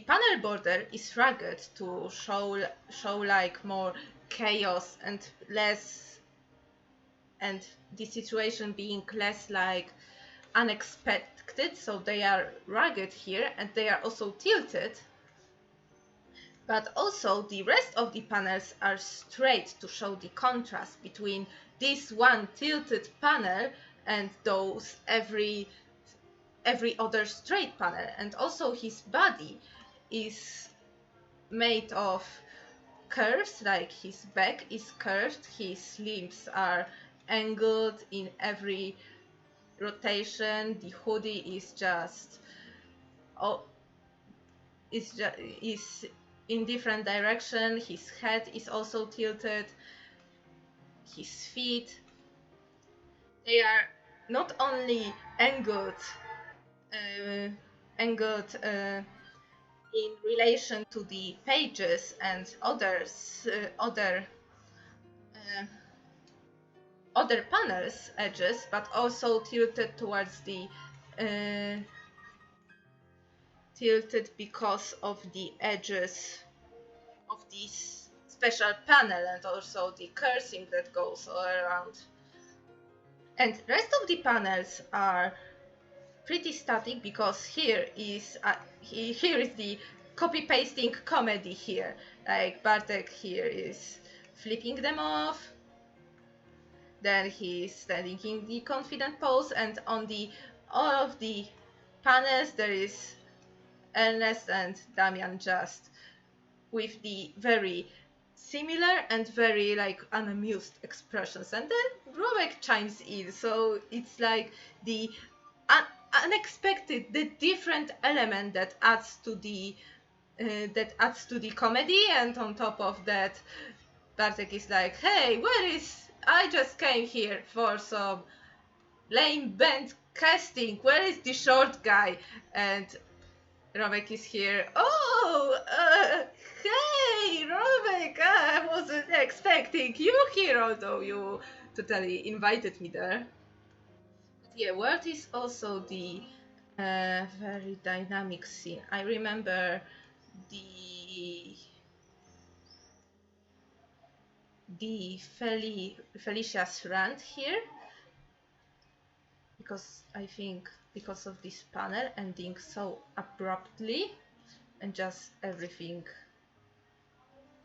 panel border is rugged to show like more chaos and less, and the situation being less like unexpected, so they are rugged here, and they are also tilted, but also the rest of the panels are straight to show the contrast between this one tilted panel and those every other straight panel. And also his body is made of curves, like his back is curved, his limbs are angled in every rotation, the hoodie is just is in different direction, his head is also tilted, his feet, they are not only angled in relation to the pages and other panels edges, but also tilted towards the tilted because of the edges of this special panel, and also the cursing that goes all around. And the rest of the panels are pretty static, because here is the copy pasting comedy here. Like Bartek here is flipping them off, then he's standing in the confident pose, and on all of the panels, there is Ernest and Damian just with the very similar and very like unamused expressions, and then Robek chimes in, so it's like the unexpected, the different element that adds to the comedy. And on top of that, Bartek is like, hey, I just came here for some lame band casting, where is the short guy? And Robek is here. Oh, hey, Robek, I wasn't expecting you here, although you totally invited me there. But yeah, World is also the very dynamic scene. I remember the Felicia's rant here, because I think because of this panel ending so abruptly and just everything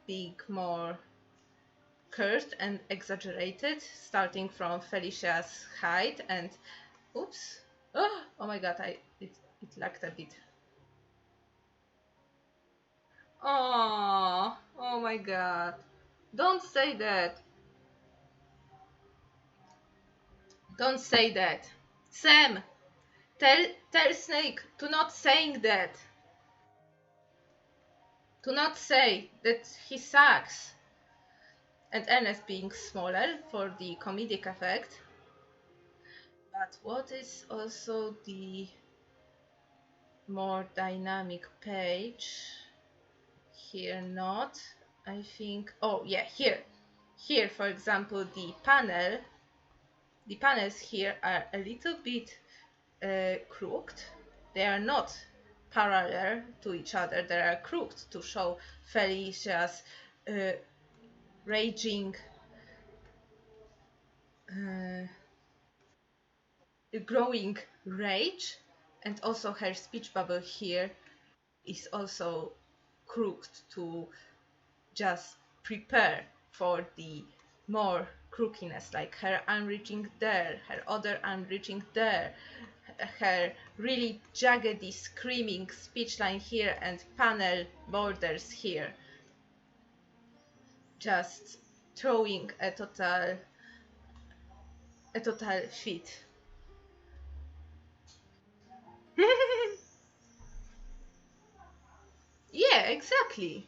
being more cursed and exaggerated, starting from Felicia's height and oops, oh my god, it lagged a bit. Oh my god, don't say that. Don't say that. Sam, tell Snake to not saying that. To not say that he sucks. And Ernest being smaller for the comedic effect. But what is also the more dynamic page? Here not, I think. Oh yeah, here for example the panels here are a little bit crooked. They are not parallel to each other, they are crooked to show Felicia's raging growing rage, and also her speech bubble here is also crooked to just prepare for the more crookiness, like her arm reaching there, her other arm reaching there, her really jaggedy screaming speech line here, and panel borders here, just throwing a total fit. Yeah, exactly.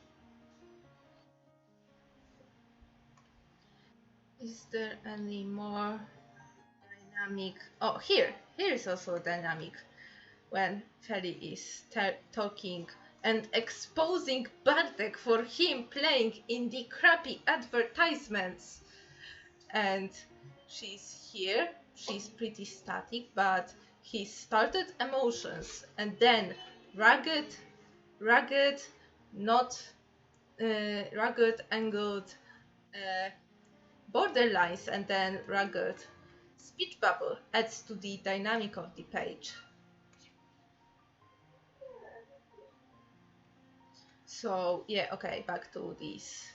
Is there any more dynamic? Oh, here is also dynamic when Feli is talking and exposing Bartek for him playing in the crappy advertisements. And she's here, she's pretty static, but he started emotions and then rugged, not rugged, angled borderlines, and then rugged speech bubble adds to the dynamic of the page. So yeah, okay, back to this.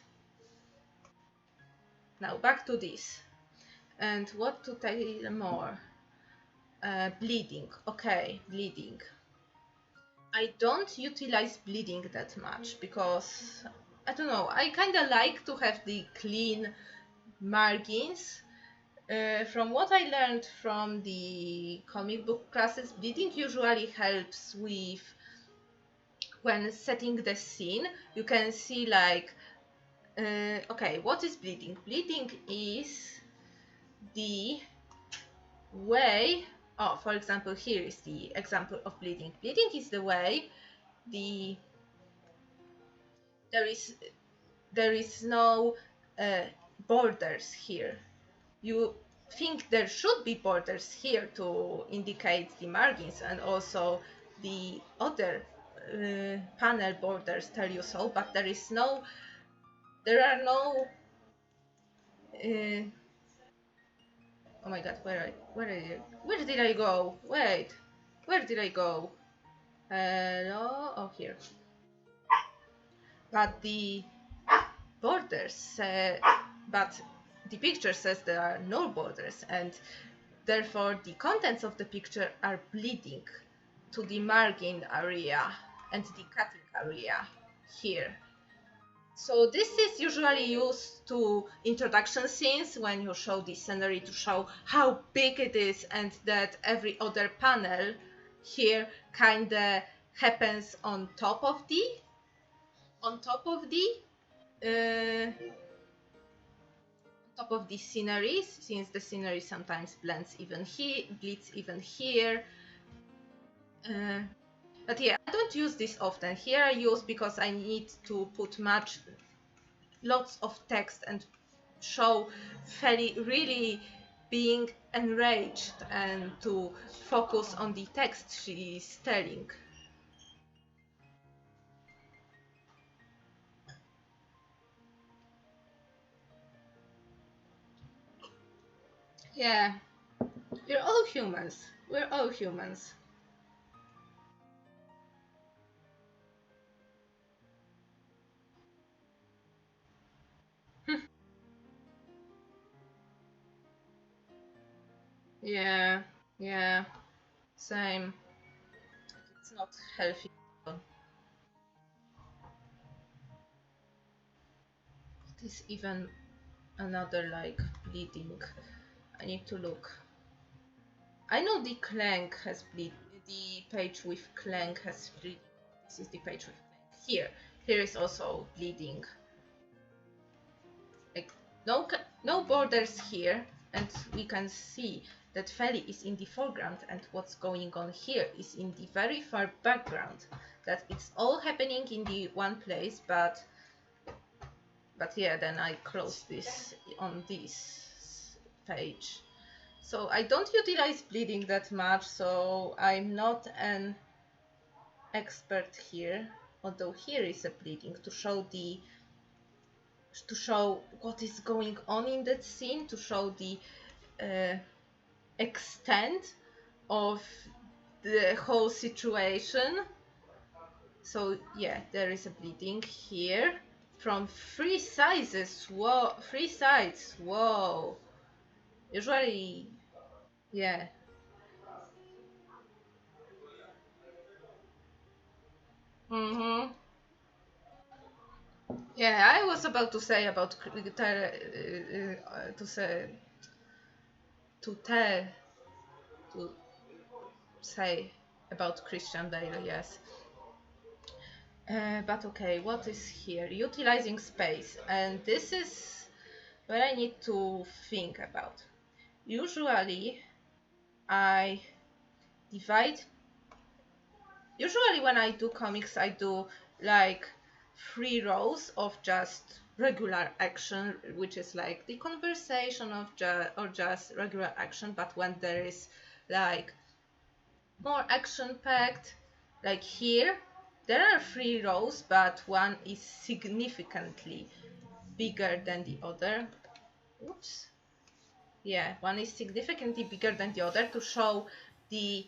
Now back to this. And what to tell more? Bleeding. Okay, bleeding. I don't utilize bleeding that much because, I don't know, I kind of like to have the clean margins. From what I learned from the comic book classes, bleeding usually helps with when setting the scene. You can see like, okay, what is bleeding? Bleeding is the way, oh, for example, here is the example of bleeding. Bleeding is the way there is no borders here. You think there should be borders here to indicate the margins, and also the other panel borders tell you so, but there are no oh my god, where did I go? Wait, where did I go? Hello? Oh, here. But the borders, but the picture says there are no borders, and therefore the contents of the picture are bleeding. to the margin area and the cutting area here. So this is usually used to introduction scenes when you show the scenery to show how big it is, and that every other panel here kinda happens on top of the uh, top of the sceneries, since the scenery sometimes bleeds even here. But yeah, I don't use this often. Here I use because I need to put lots of text and show Feli really being enraged and to focus on the text she is telling. Yeah, we're all humans. We're all humans. Yeah, yeah, same. It's not healthy. It is even another like bleeding. I need to look. I know the clank has bleed. The page with clank has bleeding. This is the page with clank. Here is also bleeding. Like no borders here, and we can see that Feli is in the foreground, and what's going on here is in the very far background. That it's all happening in the one place, but yeah, then I close this on this page. So I don't utilize bleeding that much, so I'm not an expert here, although here is a bleeding to show what is going on in that scene, to show the extent of the whole situation. So yeah, there is a bleeding here from 3 sizes. Whoa, 3 sides. Whoa. Usually, yeah. Yeah, I was about to say about to say to tell to say about Christian Bale, yes. But okay, what is here? Utilizing space, and this is what I need to think about. Usually, I divide. Usually, when I do comics, I do like 3 rows of just regular action, which is like the conversation of just regular action. But when there is like more action packed, like here, there are 3 rows, but one is significantly bigger than the other. Oops. Yeah, one is significantly bigger than the other to show the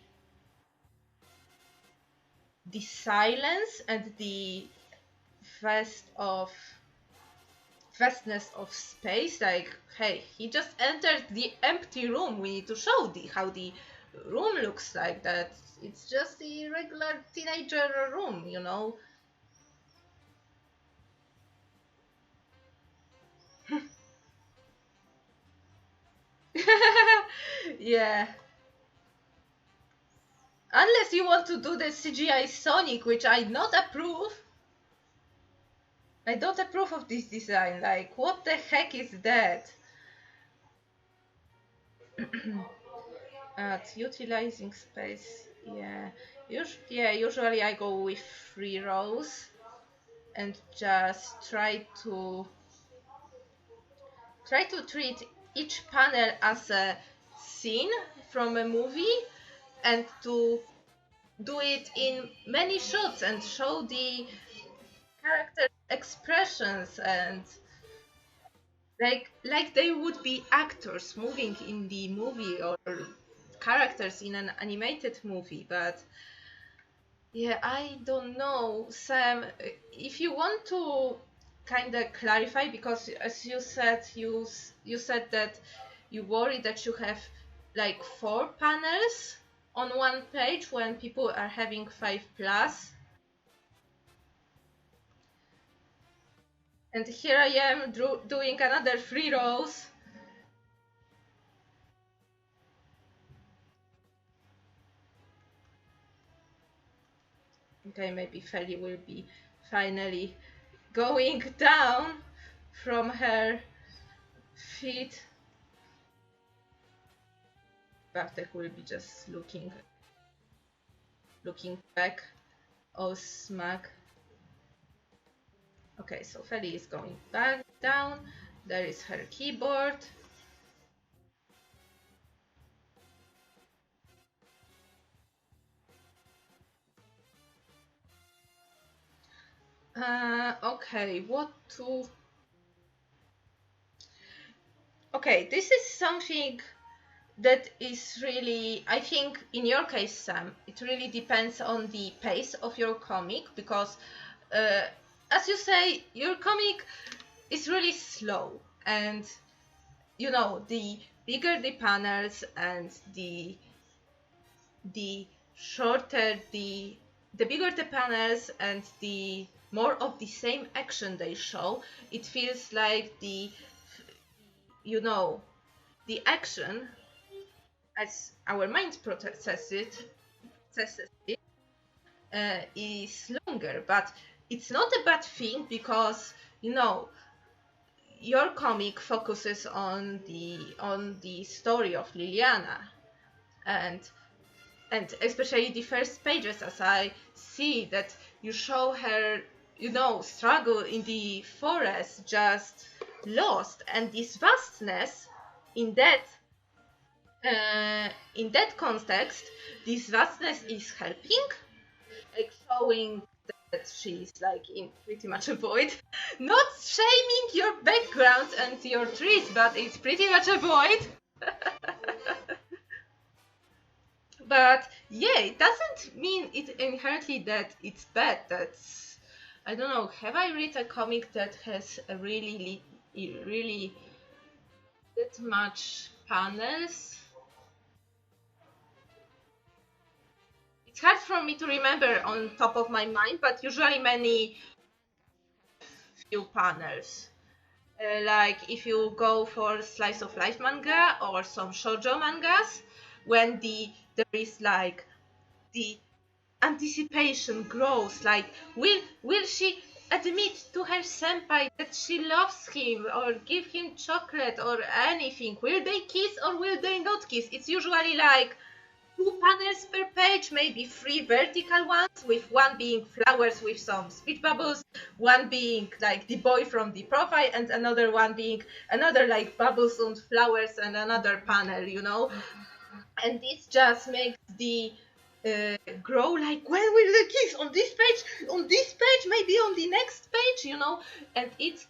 silence and the vastness of space. Like, hey, he just entered the empty room. We need to show how the room looks like. That it's just the regular teenager room, you know. Yeah. Unless you want to do the CGI Sonic, which I not approve. I don't approve of this design. Like, what the heck is that? At utilizing space, yeah. Usually I go with 3 rows and just try to treat each panel as a scene from a movie, and to do it in many shots and show the character expressions, and like they would be actors moving in the movie, or characters in an animated movie. But yeah, I don't know, Sam, if you want to kind of clarify, because as you said, you said that you worry that you have like 4 panels on one page when people are having 5+. And here I am doing another 3 rows. Okay, maybe Feli will be finally going down from her feet. Bartek will be just looking back, all smug. Okay, so Feli is going back down. There is her keyboard. Okay, what to... Okay, this is something that is really, I think in your case, Sam, it really depends on the pace of your comic, because as you say, your comic is really slow, and you know, the bigger the panels and the shorter the bigger the panels and the more of the same action they show, it feels like the, you know, the action, as our mind processes it, is longer. But it's not a bad thing, because, you know, your comic focuses on the story of Liliana, and especially the first pages, as I see that you show her, you know, struggle in the forest, just lost, and this vastness in that context, this vastness is helping, like showing that she's like in pretty much a void. Not shaming your background and your trees, but it's pretty much a void. But yeah, it doesn't mean it inherently that it's bad. That's, I don't know, have I read a comic that has a really that much panels? It's hard for me to remember on top of my mind, but usually many few panels. Like if you go for slice of life manga or some shoujo mangas, when there is like the anticipation grows, like will she admit to her senpai that she loves him, or give him chocolate or anything? Will they kiss or will they not kiss? It's usually like 2 panels per page, maybe 3 vertical ones, with one being flowers with some speech bubbles, one being like the boy from the profile, and another one being another like bubbles and flowers, and another panel, you know. And this just makes the grow, like, when will they kiss? On this page, maybe on the next page, you know. And it's,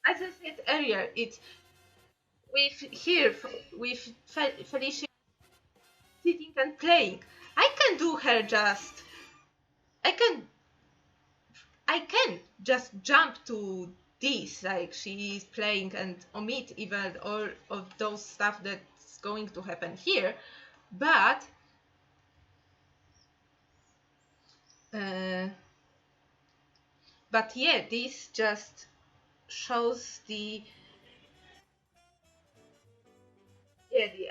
as I said earlier, it's with Felicia sitting and playing. I can do her just, I can just jump to this, like she is playing, and omit even all of those stuff that's going to happen here. But yeah, this just shows the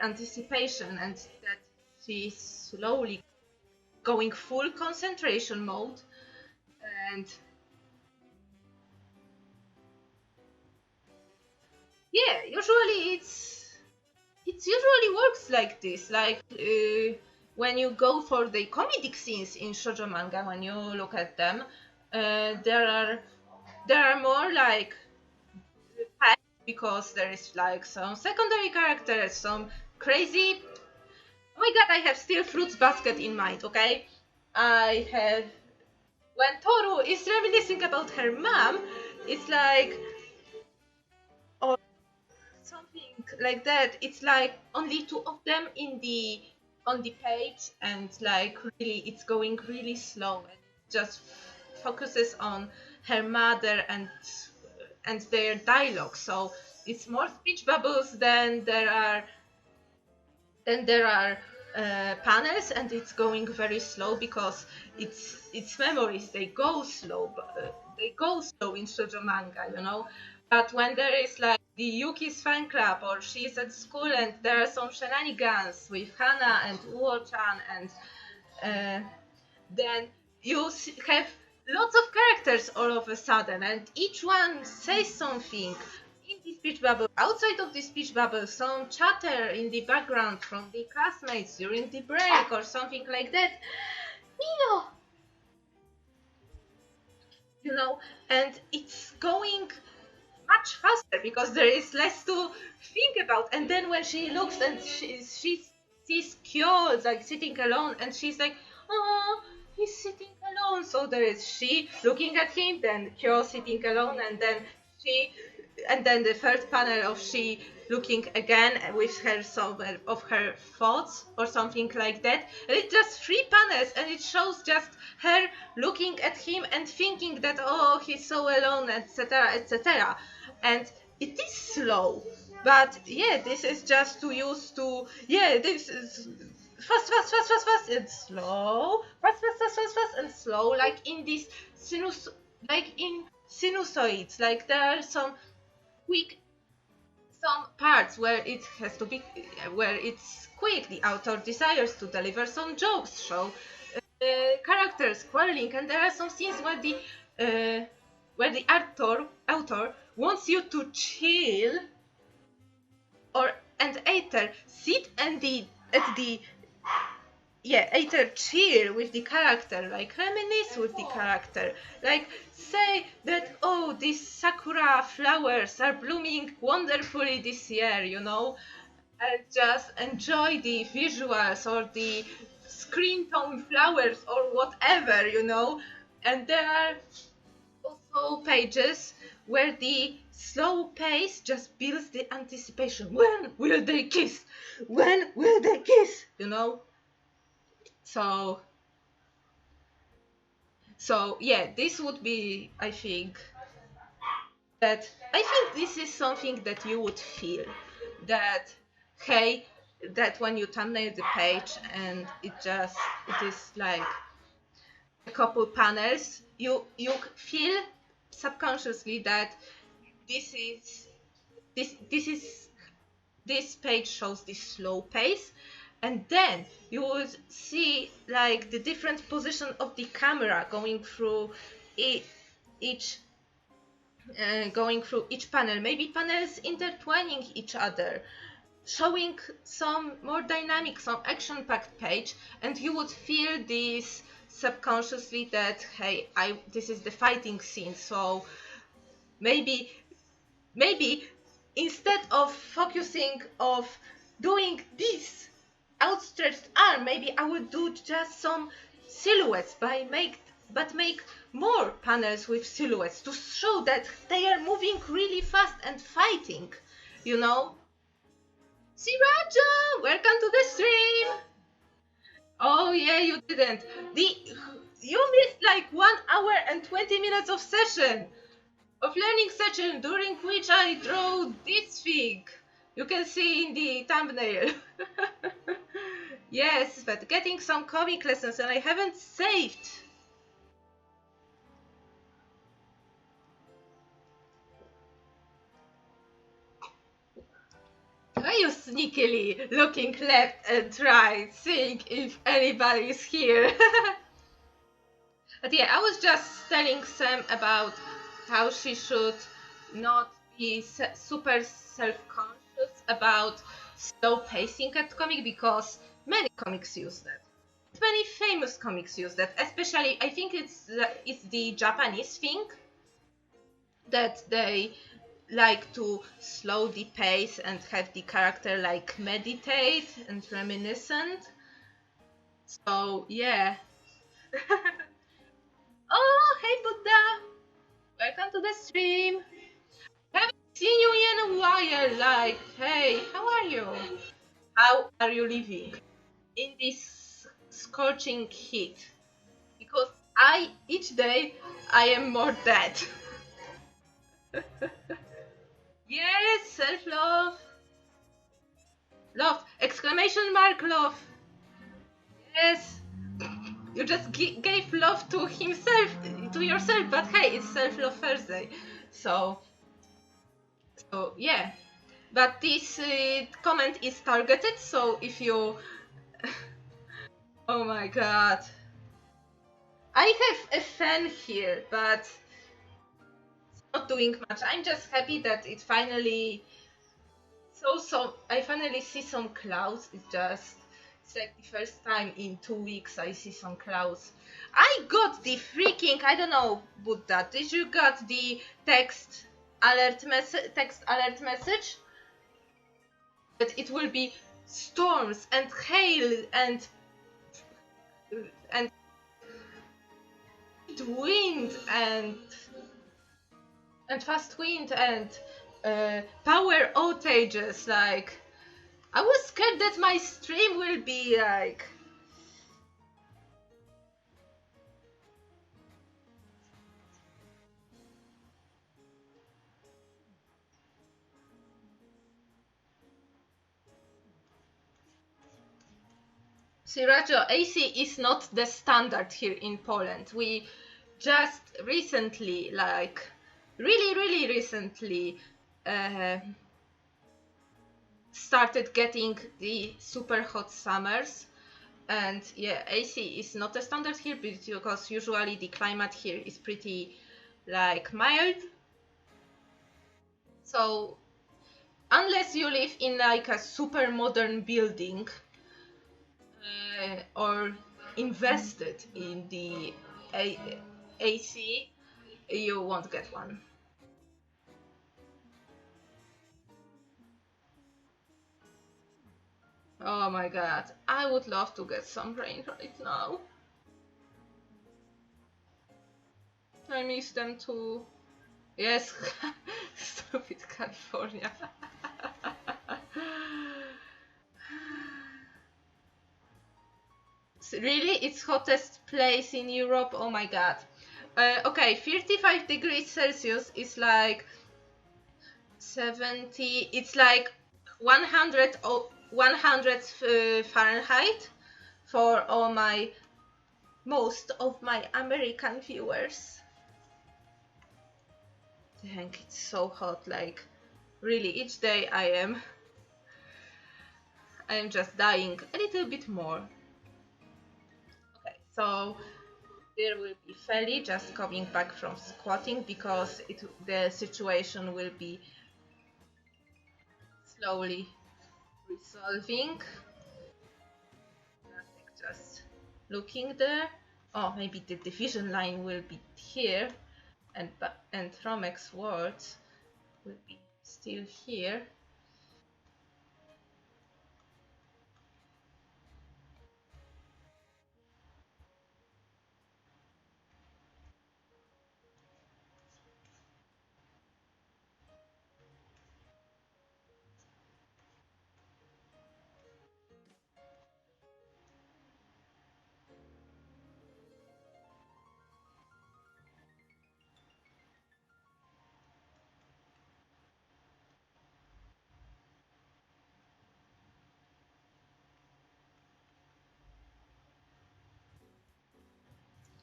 anticipation, and that she's slowly going full concentration mode. And yeah, usually it usually works like this, like when you go for the comedic scenes in shoujo manga, when you look at them, there are more like packed, because there is like some secondary characters, some crazy. Oh my god, I have still fruits basket in mind, okay? I have, when Toru is reminiscing about her mom, it's like, or something like that. It's like only 2 of them on the page, and like really it's going really slow, and it just focuses on her mother and their dialogue. So it's more speech bubbles than there are panels, and it's going very slow because its memories, they go slow, in shoujo manga, you know. But when there is like the Yuki's fan club, or she's at school and there are some shenanigans with Hana and Uo-chan, and then you have lots of characters all of a sudden, and each one says something in the speech bubble. Outside of the speech bubble, some chatter in the background from the classmates during the break or something like that. You know, and it's going much faster because there is less to think about. And then when she looks and she sees Kyo like sitting alone, and she's like, oh, he's sitting alone. So there is she looking at him, then Kyo sitting alone, and then the third panel of she looking again with her some of her thoughts or something like that. And it's just 3 panels, and it shows just her looking at him and thinking that, oh, he's so alone, etc., etc. And it is slow, but yeah, this is just to use to, yeah, this is fast, it's slow, fast, and slow, like in this sinusoids, like there are some parts where it has to be, where it's quick. The author desires to deliver some jokes, show characters quarreling, and there are some scenes where the author wants you to chill, and either sit either chill with the character, like reminisce with the character, like say that, oh, these sakura flowers are blooming wonderfully this year, you know, and just enjoy the visuals or the screen tone flowers or whatever, you know. And there are also pages where the slow pace just builds the anticipation. When will they kiss? When will they kiss? You know? So yeah, this would be, I think this is something that you would feel, that, hey, that when you thumbnail the page and it is like a couple panels, you feel subconsciously that this page shows this slow pace. And then you would see like the different position of the camera going through each panel, maybe panels intertwining each other, showing some more dynamic, some action-packed page, and you would feel this subconsciously that, hey, this is the fighting scene, so maybe instead of focusing of doing this outstretched arm, maybe I would do just some silhouettes, but make more panels with silhouettes to show that they are moving really fast and fighting, you know. Sriracha, welcome to the stream. Oh yeah, you didn't. You missed like 1 hour and 20 minutes of learning session, during which I draw this thing. You can see in the thumbnail. Yes, but getting some comic lessons, and I haven't saved. Are you sneakily looking left and right, seeing if anybody is here? But yeah, I was just telling Sam about how she should not be super self-conscious about slow pacing at comic, because many comics use that. Many famous comics use that, especially I think it's the Japanese thing, that they like to slow the pace and have the character like meditate and reminiscent. So yeah. Oh, hey Buddha! Welcome to the stream. Haven't seen you in a while. Like, hey, how are you? How are you living in this scorching heat? Because each day I am more dead. Yes, self-love. Love! Exclamation mark love! Yes, you just gave love to himself, to yourself, but hey, it's self-love Thursday. So yeah. But this comment is targeted, so if you... Oh my god. I have a fan here, but it's not doing much. I'm just happy that it finally... So I finally see some clouds. It's like the first time in 2 weeks I see some clouds. I got the freaking, I don't know, Buddha, did you got the text alert message? That it will be storms and hail and wind and fast wind and power outages. Like, I was scared that my stream will be like... Sirajo, AC is not the standard here in Poland. We just recently, like really recently, started getting the super hot summers. And yeah, AC is not a standard here because usually the climate here is pretty like mild. So unless you live in like a super modern building or invested in the AC, you won't get one. Oh my god, I would love to get some rain right now. I miss them too. Yes, stupid California. Really? It's hottest place in Europe? Oh my god. Okay, 35 degrees Celsius is like 70, it's like 100 Fahrenheit for most of my American viewers. Dang, it's so hot. Like, really, each day I am just dying a little bit more. Okay, so there will be Feli just coming back from squatting because the situation will be slowly resolving. Just looking there. Oh, maybe the division line will be here, and Romex's words will be still here.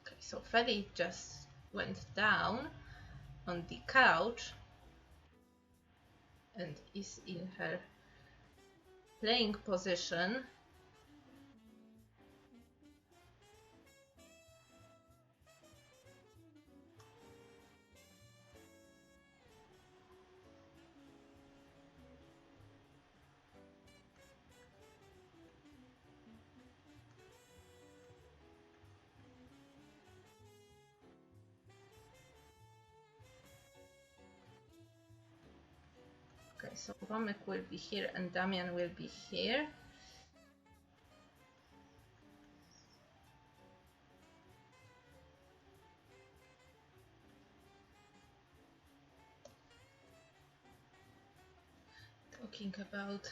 Okay, so Feli just went down on the couch and is in her playing position. Okay, so Romek will be here and Damian will be here. Talking about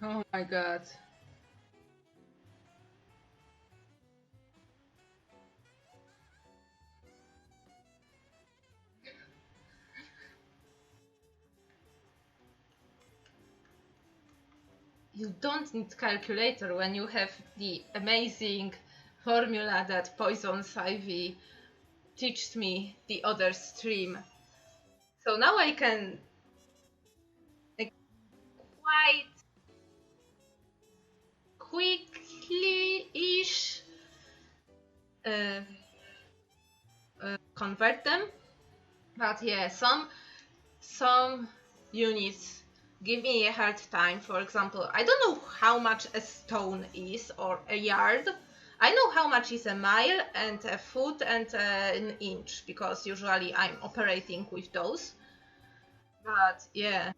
oh my god. You don't need calculator when you have the amazing formula that Poison's Ivy teached me the other stream. So now I can quite quickly-ish convert them. But yeah, some units give me a hard time. For example, I don't know how much a stone is or a yard. I know how much is a mile and a foot and an inch because usually I'm operating with those. But yeah.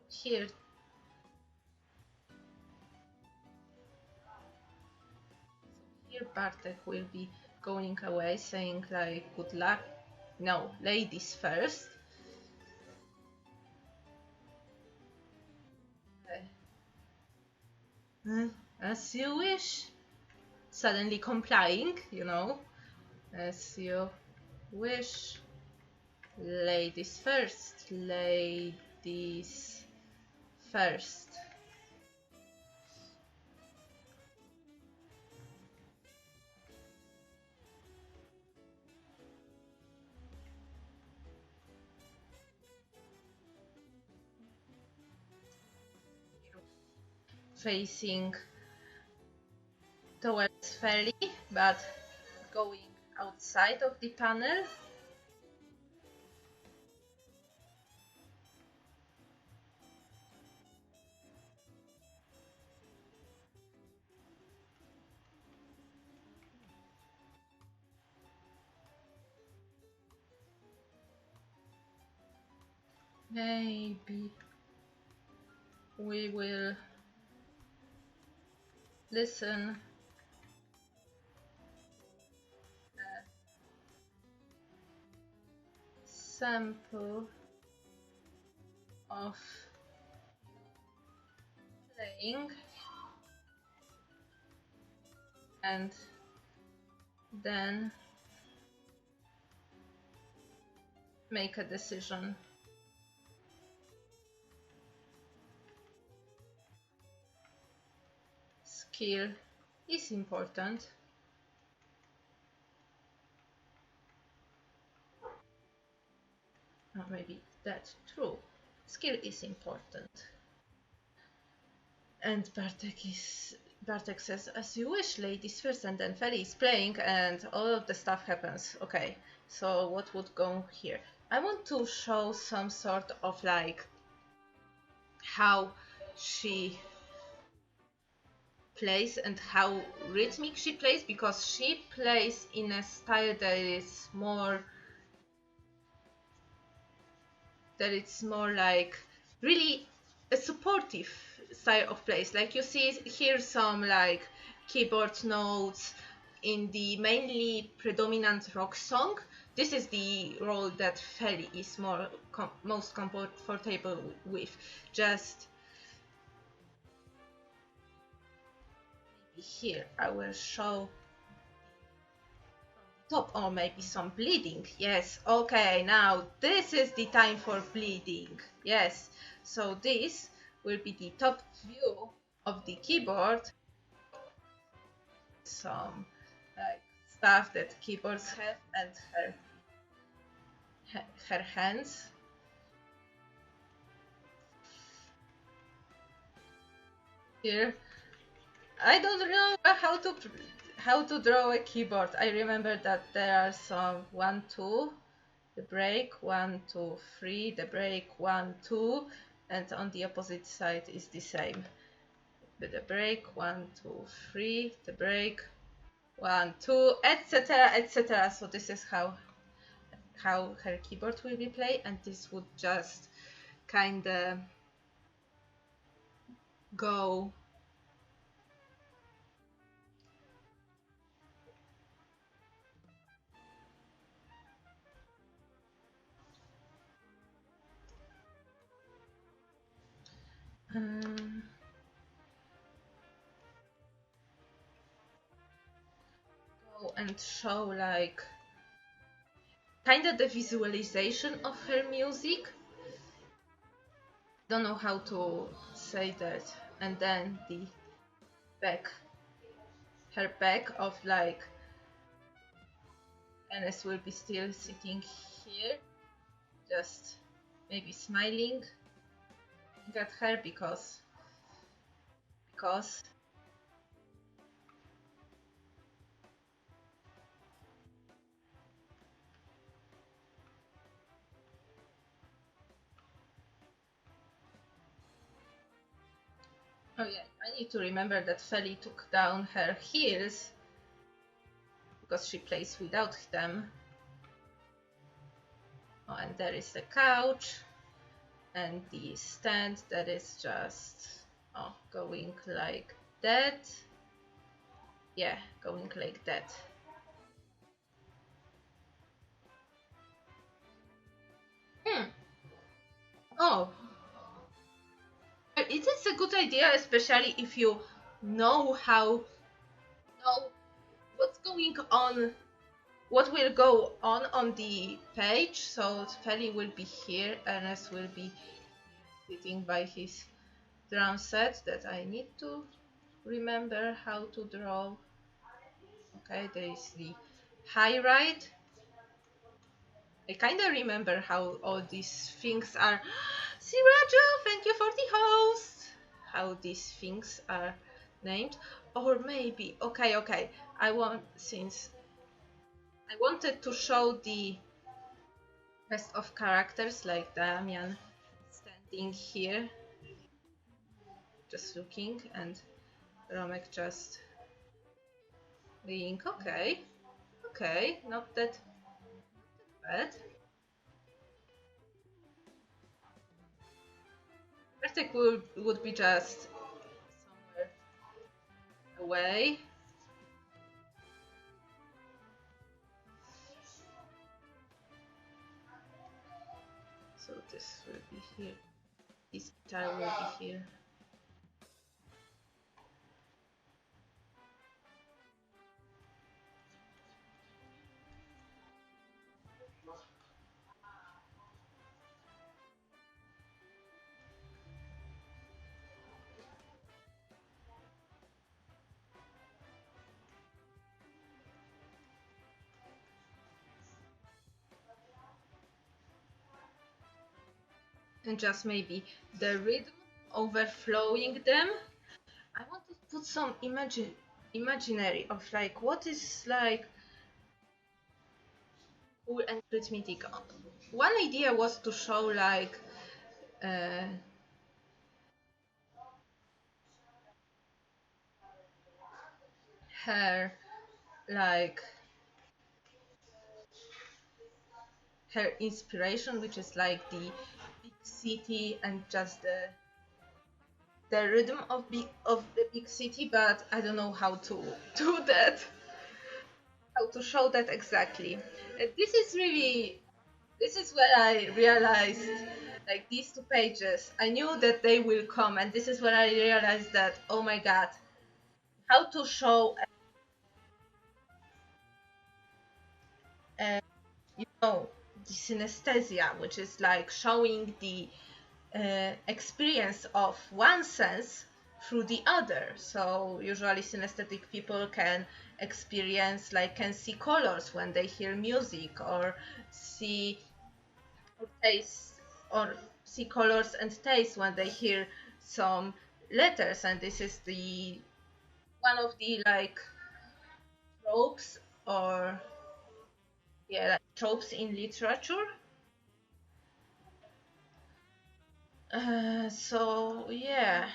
Here Bartek will be going away saying like good luck. No, ladies first. As you wish. Suddenly complying, you know. As you wish. Ladies first. Ladies first. Facing towards Ferry, but going outside of the panel. Maybe we will listen sample of playing and then make a decision. Skill is important. Or maybe that's true. Skill is important. And Bartek says, as you wish, ladies first, and then Feli is playing and all of the stuff happens. Okay, so what would go here? I want to show some sort of like how she plays and how rhythmic she plays, because she plays in a style that is more like really a supportive style of plays. Like you see here some like keyboard notes in the mainly predominant rock song. This is the role that Feli is most comfortable with. Just here I will show top, or maybe some bleeding. Yes, okay, now this is the time for bleeding. Yes, so this will be the top view of the keyboard. Some like stuff that keyboards have, and her hands. Here I don't know how to draw a keyboard. I remember that there are some 1 2, the break 1 2 3, the break 1 2, and on the opposite side is the same. With the break 1 2 3, the break 1 2, etc., etc. So this is how her keyboard will be played, and this would just kinda go. and show like kind of the visualization of her music. Don't know how to say that. And then the back, her back of like Ernest will be still sitting here, just maybe smiling at her because oh yeah, I need to remember that Feli took down her heels because she plays without them. Oh, and there is the couch and the stand that is just going like that. Yeah, going like that. Oh, it is a good idea, especially if you know what's going on, what will go on the page. So Feli will be here, Ernest will be sitting by his drum set that I need to remember how to draw. Okay, there is the high ride. I kind of remember how all these things are. Siraju, thank you for the host. How these things are named, or maybe okay. Since I wanted to show the rest of characters like Damian standing here, just looking, and Romek just being okay, not that bad. Bartek would be just somewhere away. So this will be here. This guitar will be here. And just maybe the rhythm overflowing them. I want to put some imaginary of like what is like cool and rhythmic. One idea was to show like her like her inspiration, which is like the big city and just the rhythm of the big city, but I don't know how to do that. How to show that exactly. This is where I realized like these two pages. I knew that they will come, and this is where I realized that oh my god, how to show you know the synesthesia, which is like showing the experience of one sense through the other. So usually synesthetic people can experience like can see colors when they hear music, or see or taste, or see colors and taste when they hear some letters. And this is the one of the like tropes, or yeah, like tropes in literature. So yeah.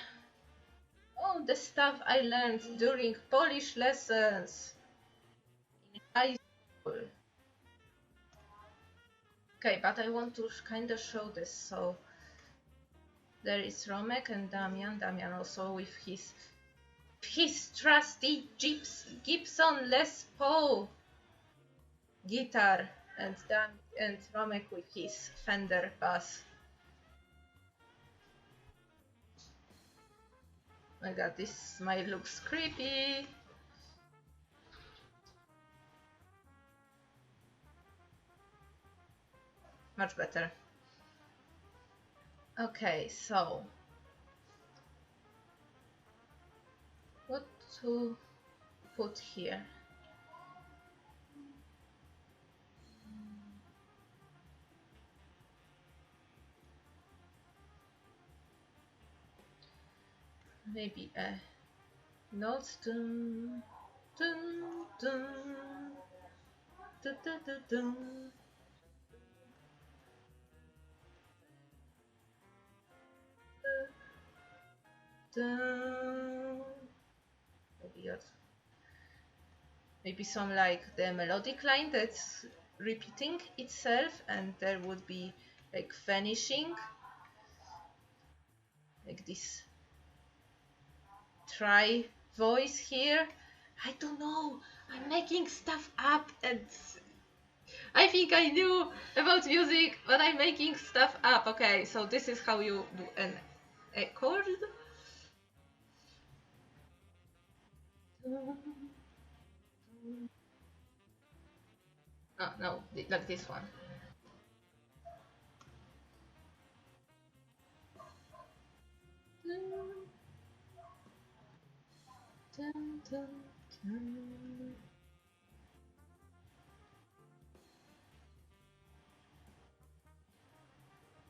Oh, the stuff I learned during Polish lessons in high school. Okay, but I want to kind of show this. So there is Romek and Damian. Damian also with his trusty Gibson Les Paul guitar, and Romek with his Fender bass. Oh my god, this smile looks creepy. much better. Okay, so what to put here? Maybe a note. Dun, dun, dun, dun, dun, dun, dun. Dun. Maybe some like the melodic line that's repeating itself, and there would be like vanishing, like this try voice here. I don't know. I'm making stuff up, and I think I knew about music, but I'm making stuff up. Okay, so this is how you do an chord. Oh, no, like this one.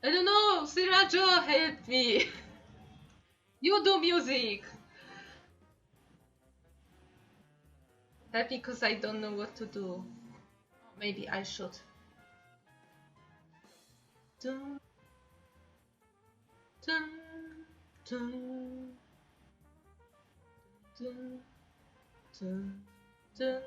I don't know, Sriracha, help me. You do music. That because I don't know what to do. Maybe I should. Dun, dun, dun, dun, dun, dun, dun,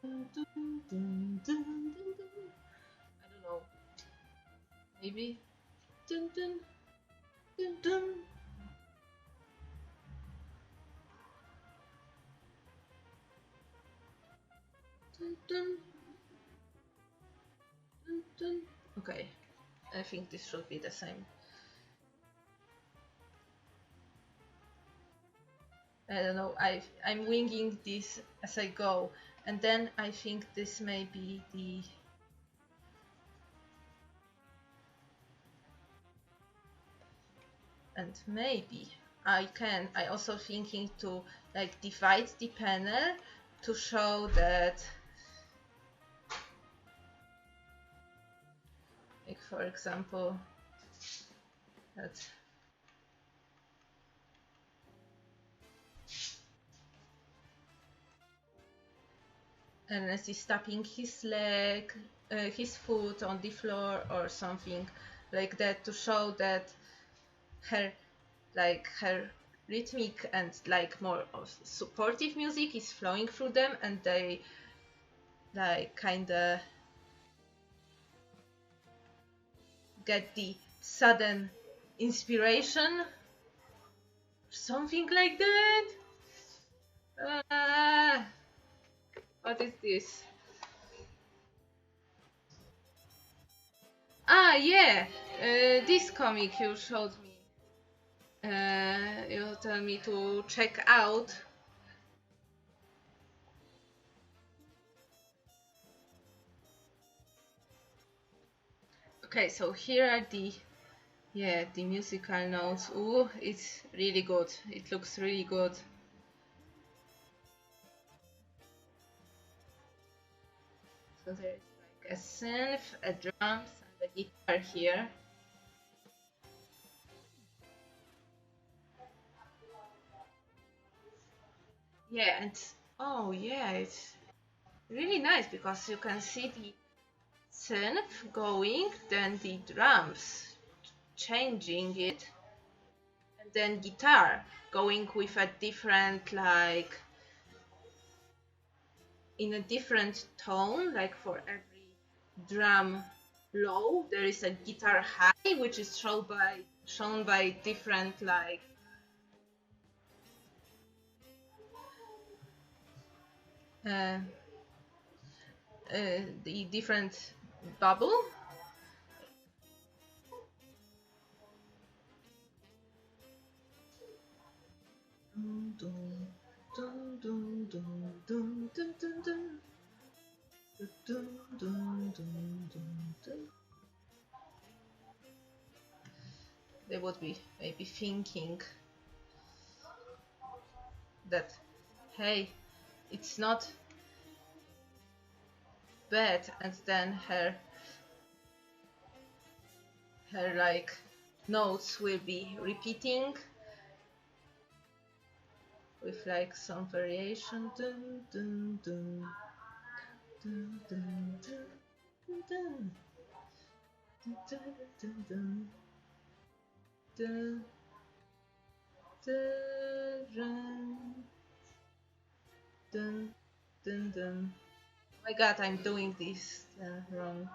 dun, dun, dun, dun, I don't know. Maybe. Dun, dun, dun, dun. Dun, dun, dun, dun. Okay, I think this should be the same. I don't know, I'm winging this as I go, and then I think this may be the... And maybe I also thinking to like divide the panel to show that, like for example, that Ernest is tapping his leg, his foot on the floor or something like that, to show that her rhythmic and like more of supportive music is flowing through them, and they like kinda get the sudden inspiration, something like that. What is this? Ah, yeah, this comic you showed me. You tell me to check out. Okay, so here are the musical notes. Ooh, it's really good. It looks really good. So there is like a synth, a drums, and a guitar here. Yeah, and oh yeah, it's really nice because you can see the synth going, then the drums changing it, and then guitar going with a different, like in a different tone, like for every drum low there is a guitar high, which is shown by different like the different bubble. Dun, dun, They would be maybe thinking that, hey, it's not bad, and then her like notes will be repeating with like some variation. Dun, dun, dun, dun, dun, dun, dun, dun, dun, dun, dun, dun, dun, dun, dun. Oh my god, I'm doing this wrong.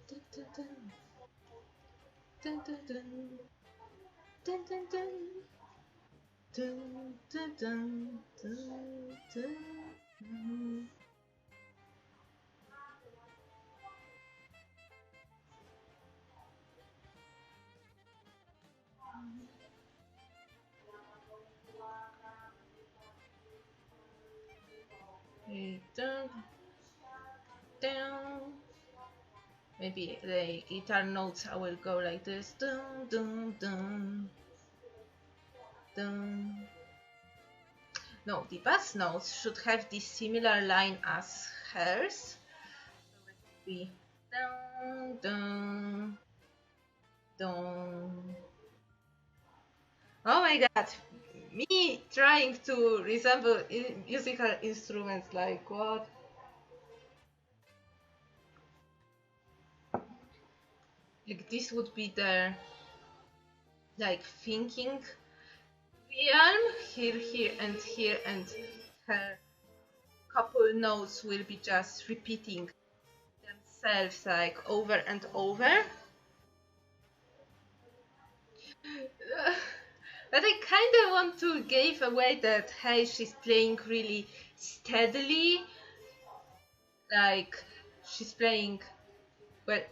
Dun, dun, dun. Dun, dun, dun. Dun, dun, dun. Dun, dun, dun, dun, dun, dun. Dun, down. Maybe the guitar notes I will go like this. Dun, dun, dun, dun. No, the bass notes should have this similar line as hers. So it would be dun, dun, dun. Oh my god, me trying to resemble musical instruments, like what? Like this would be the like thinking realm, here and here, and her couple notes will be just repeating themselves like over and over. But I kind of want to give away that, hey, she's playing really steadily, like she's playing well.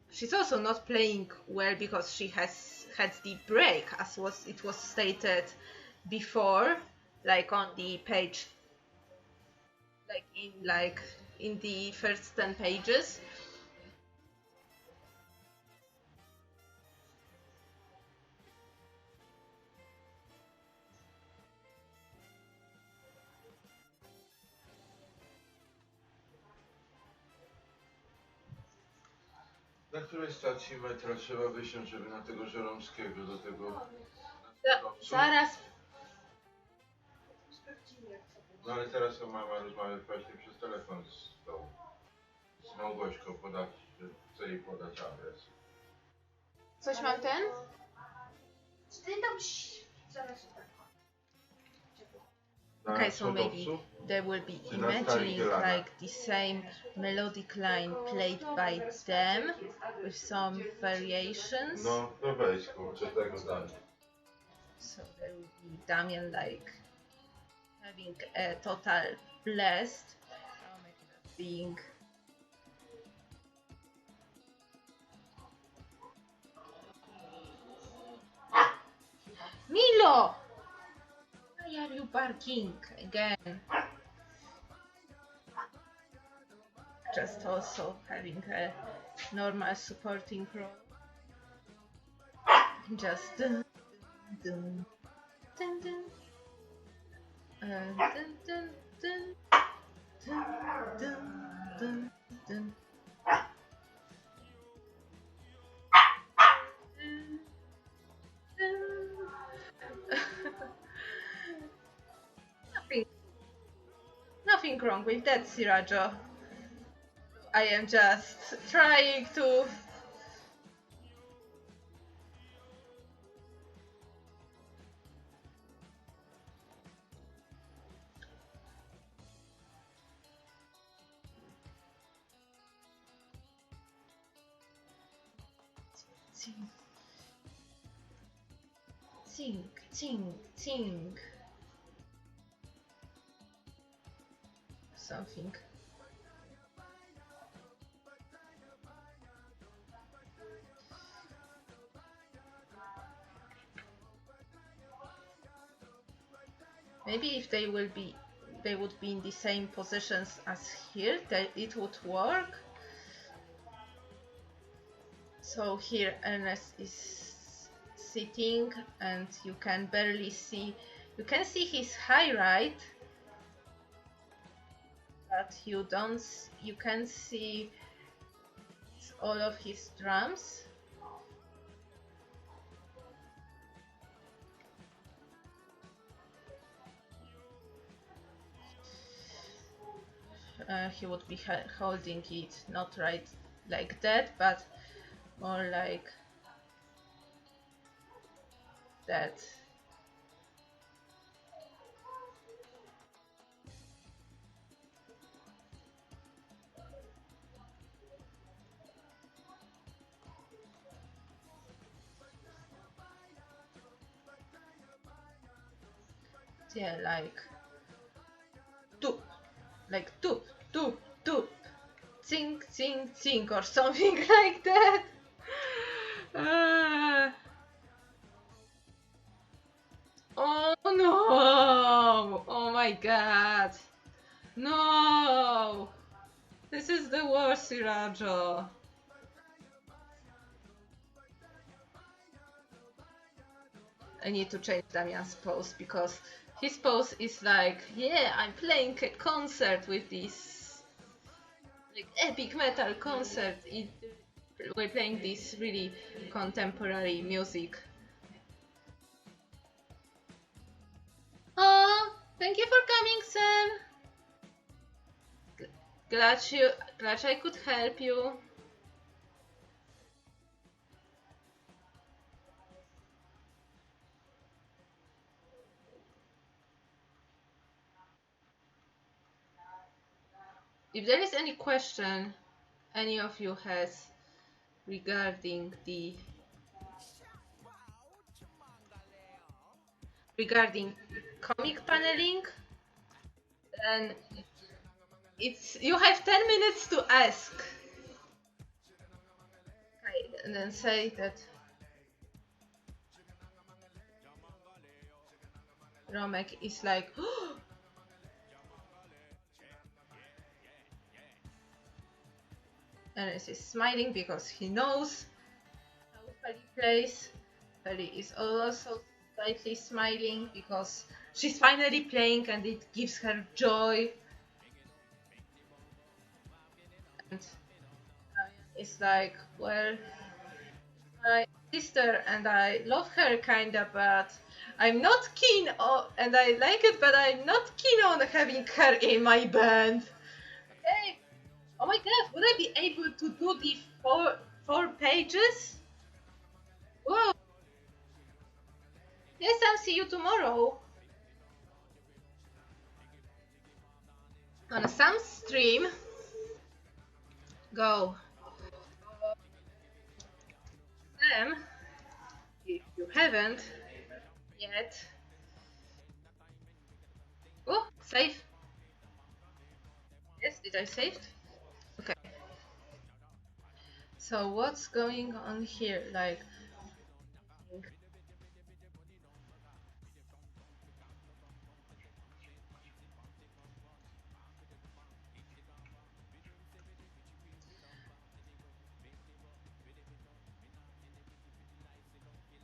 She's also not playing well because she has had the break, as it was stated before, like on the page, like in the first 10 pages. Na której stacji metra trzeba wysiąść, żeby na tego Żeromskiego do tego... Zaraz. No ale teraz to mama rozmawia właśnie przez telefon z Małgośką, że chce jej podać adres. Coś mam ten? Okay, so maybe there will be imagining like the same melodic line played by them with some variations. No, to weź, coś tego zdania. So there will be Damian like having a total blast. Oh my god, being Milo! Why are you barking again? Just also having a normal supporting role. Just dun dun dun dun dun dun dun dun dun dun dun. Nothing wrong with that, Sirajo. I am just trying to think something. Maybe if they would be in the same positions as here, that it would work. So here Ernest is sitting and you can barely see, you can see his high right, but you can see all of his drums. He would be holding it not right like that, but more like that. Yeah, like doop, like doop, doop, doop, zing, zing, zing, or something like that. Oh no! Oh my god! No! This is the worst, Sirajo. I need to change Damian's pose because his pose is like, yeah, I'm playing a concert with this like epic metal concert. We're playing this really contemporary music. Oh, thank you for coming, Sam. Glad I could help you. If there is any question any of you has regarding comic paneling, then you have 10 minutes to ask. Okay, and then say that Romek is like, and is smiling because he knows how Feli plays. Feli is also slightly smiling because she's finally playing and it gives her joy. And it's like, well, my sister and I love her kinda, but I'm not keen on, and I like it, but I'm not keen on having her in my band. Okay. Oh my god, would I be able to do the four pages? Whoa. Yes, I'll see you tomorrow. On some stream. Go. Sam, if you haven't yet. Oh, save. Yes, did I save it? Okay. So what's going on here? Like,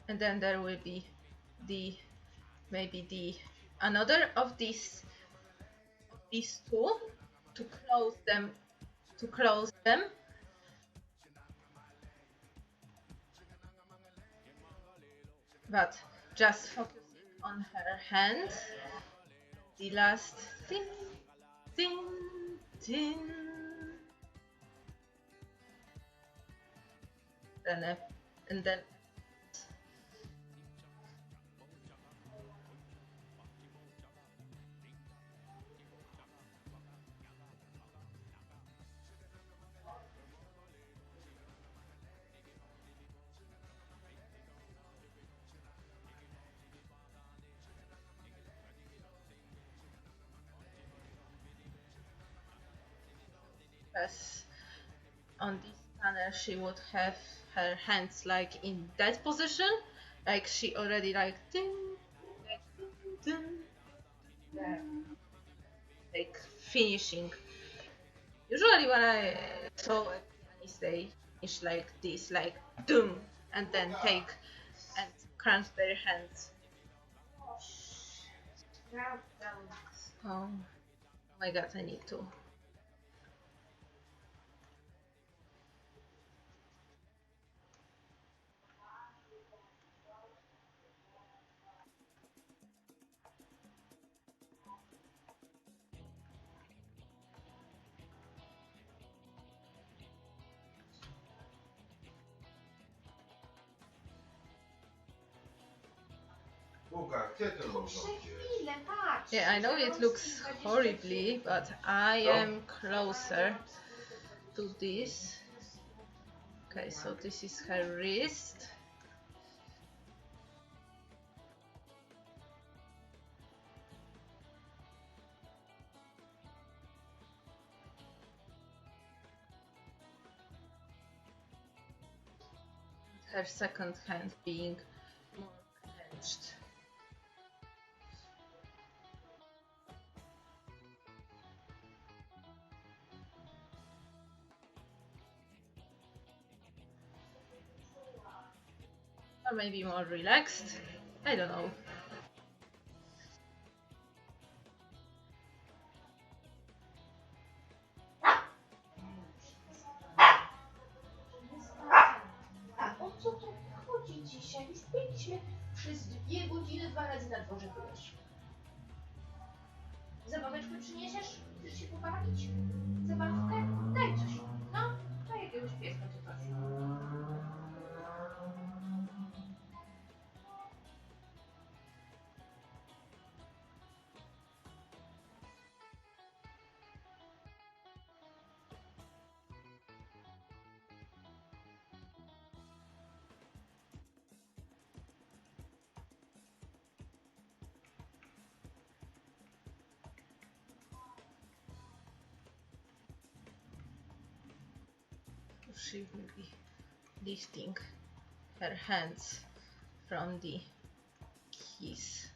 and then there will be maybe another of these two to close them. But just focusing on her hand. The last ding, ding, ding. And then as on this panel she would have her hands like in that position, like she already like ding, ding, ding. the like finishing. Usually when I saw a Japanese, they finish like this, like doom, and then take and crunch their hands. Oh my god, I need to. Łukasz, gdzie ten nóż jest? Yeah, I know it looks horribly, but I am closer to this. Okay, so this is her wrist. Her second hand being more clenched. Or maybe more relaxed. I don't know. A o co tu chodzi dzisiaj? Już byliśmy przez 2 godziny 2 razy na dworze byłeś. Zabaweczkę przyniesiesz? Chcesz się pobawić? Zabawkę? Daj coś. No, daj jakiegoś pieska czy coś. She will be lifting her hands from the keys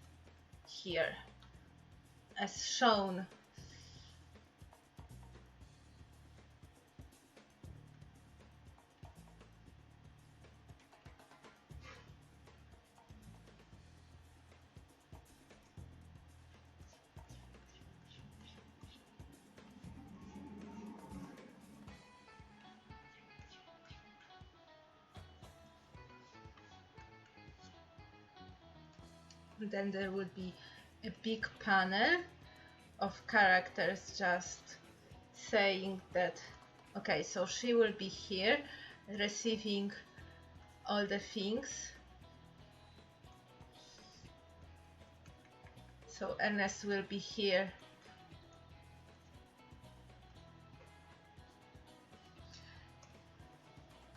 here, as shown. Then there would be a big panel of characters just saying that, okay, so she will be here receiving all the things. So Ernest will be here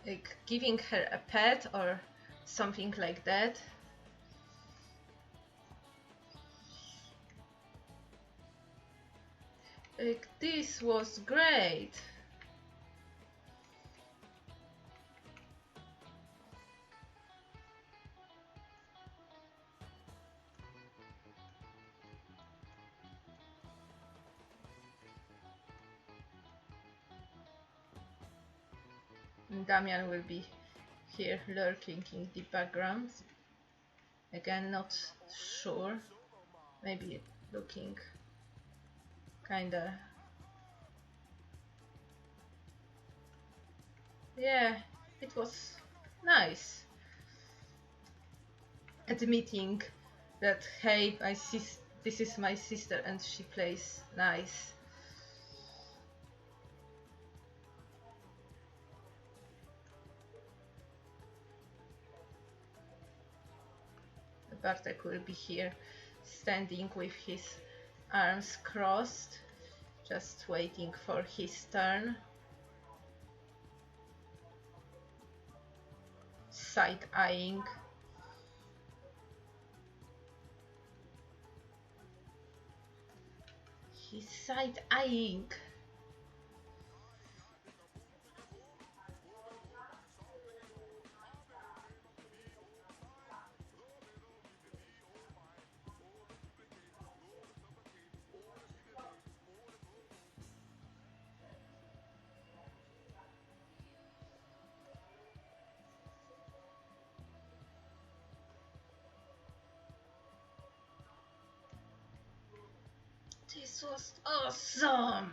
like giving her a pet or something like that. Like, this was great. And Damian will be here lurking in the background. Again, not sure. Maybe looking kinda. Yeah, it was nice. Admitting that, hey, this is my sister and she plays nice. Bartek will be here standing with his arms crossed, just waiting for his turn. Side-eyeing. He's side-eyeing. This was awesome!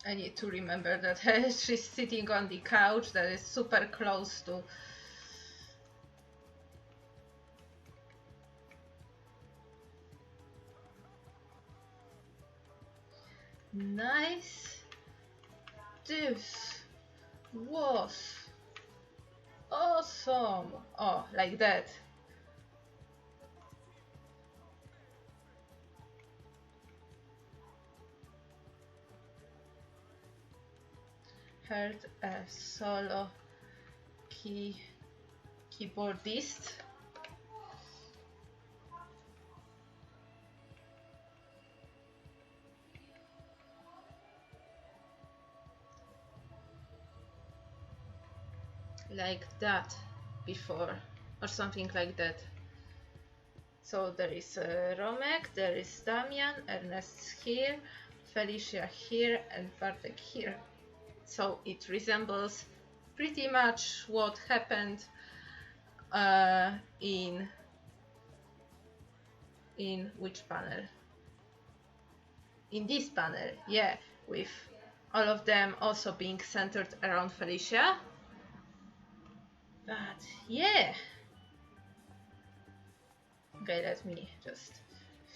I need to remember that she's sitting on the couch that is super close to. Nice. This was awesome. Oh, like that. Heard a solo keyboardist. Like that before, or something like that. So there is Romek, there is Damian, Ernest here, Felicia here, and Bartek here. So it resembles pretty much what happened in which panel? In this panel, yeah, with all of them also being centered around Felicia. But yeah. Okay, let me just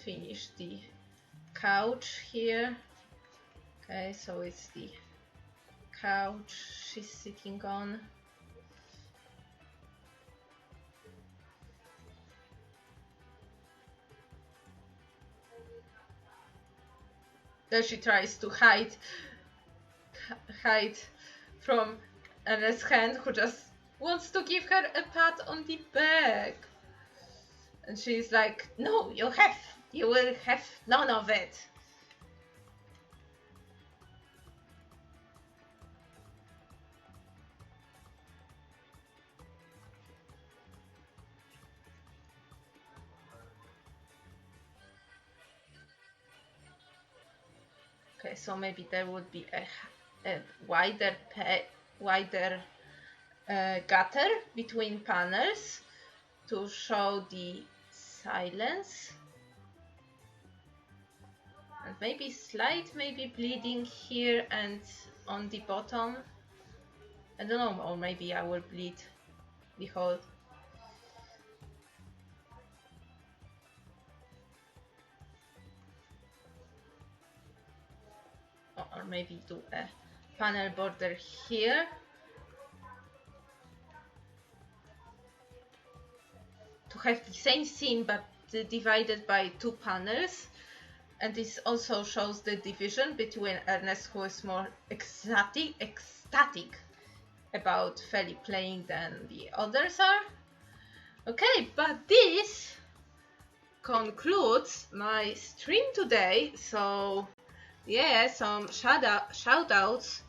finish the couch here. Okay, so it's the couch she's sitting on. There she tries to hide from Ernest's hand, who just wants to give her a pat on the back. And she's like, no, you will have none of it. Okay, so maybe there would be a wider gutter between panels to show the silence, and maybe slight bleeding here and on the bottom. I don't know, or maybe I will bleed the whole. Or maybe do a panel border here. To have the same scene but divided by two panels. And this also shows the division between Ernest, who is more ecstatic about Feli playing than the others are. Okay, but this concludes my stream today. So yeah, some shout outs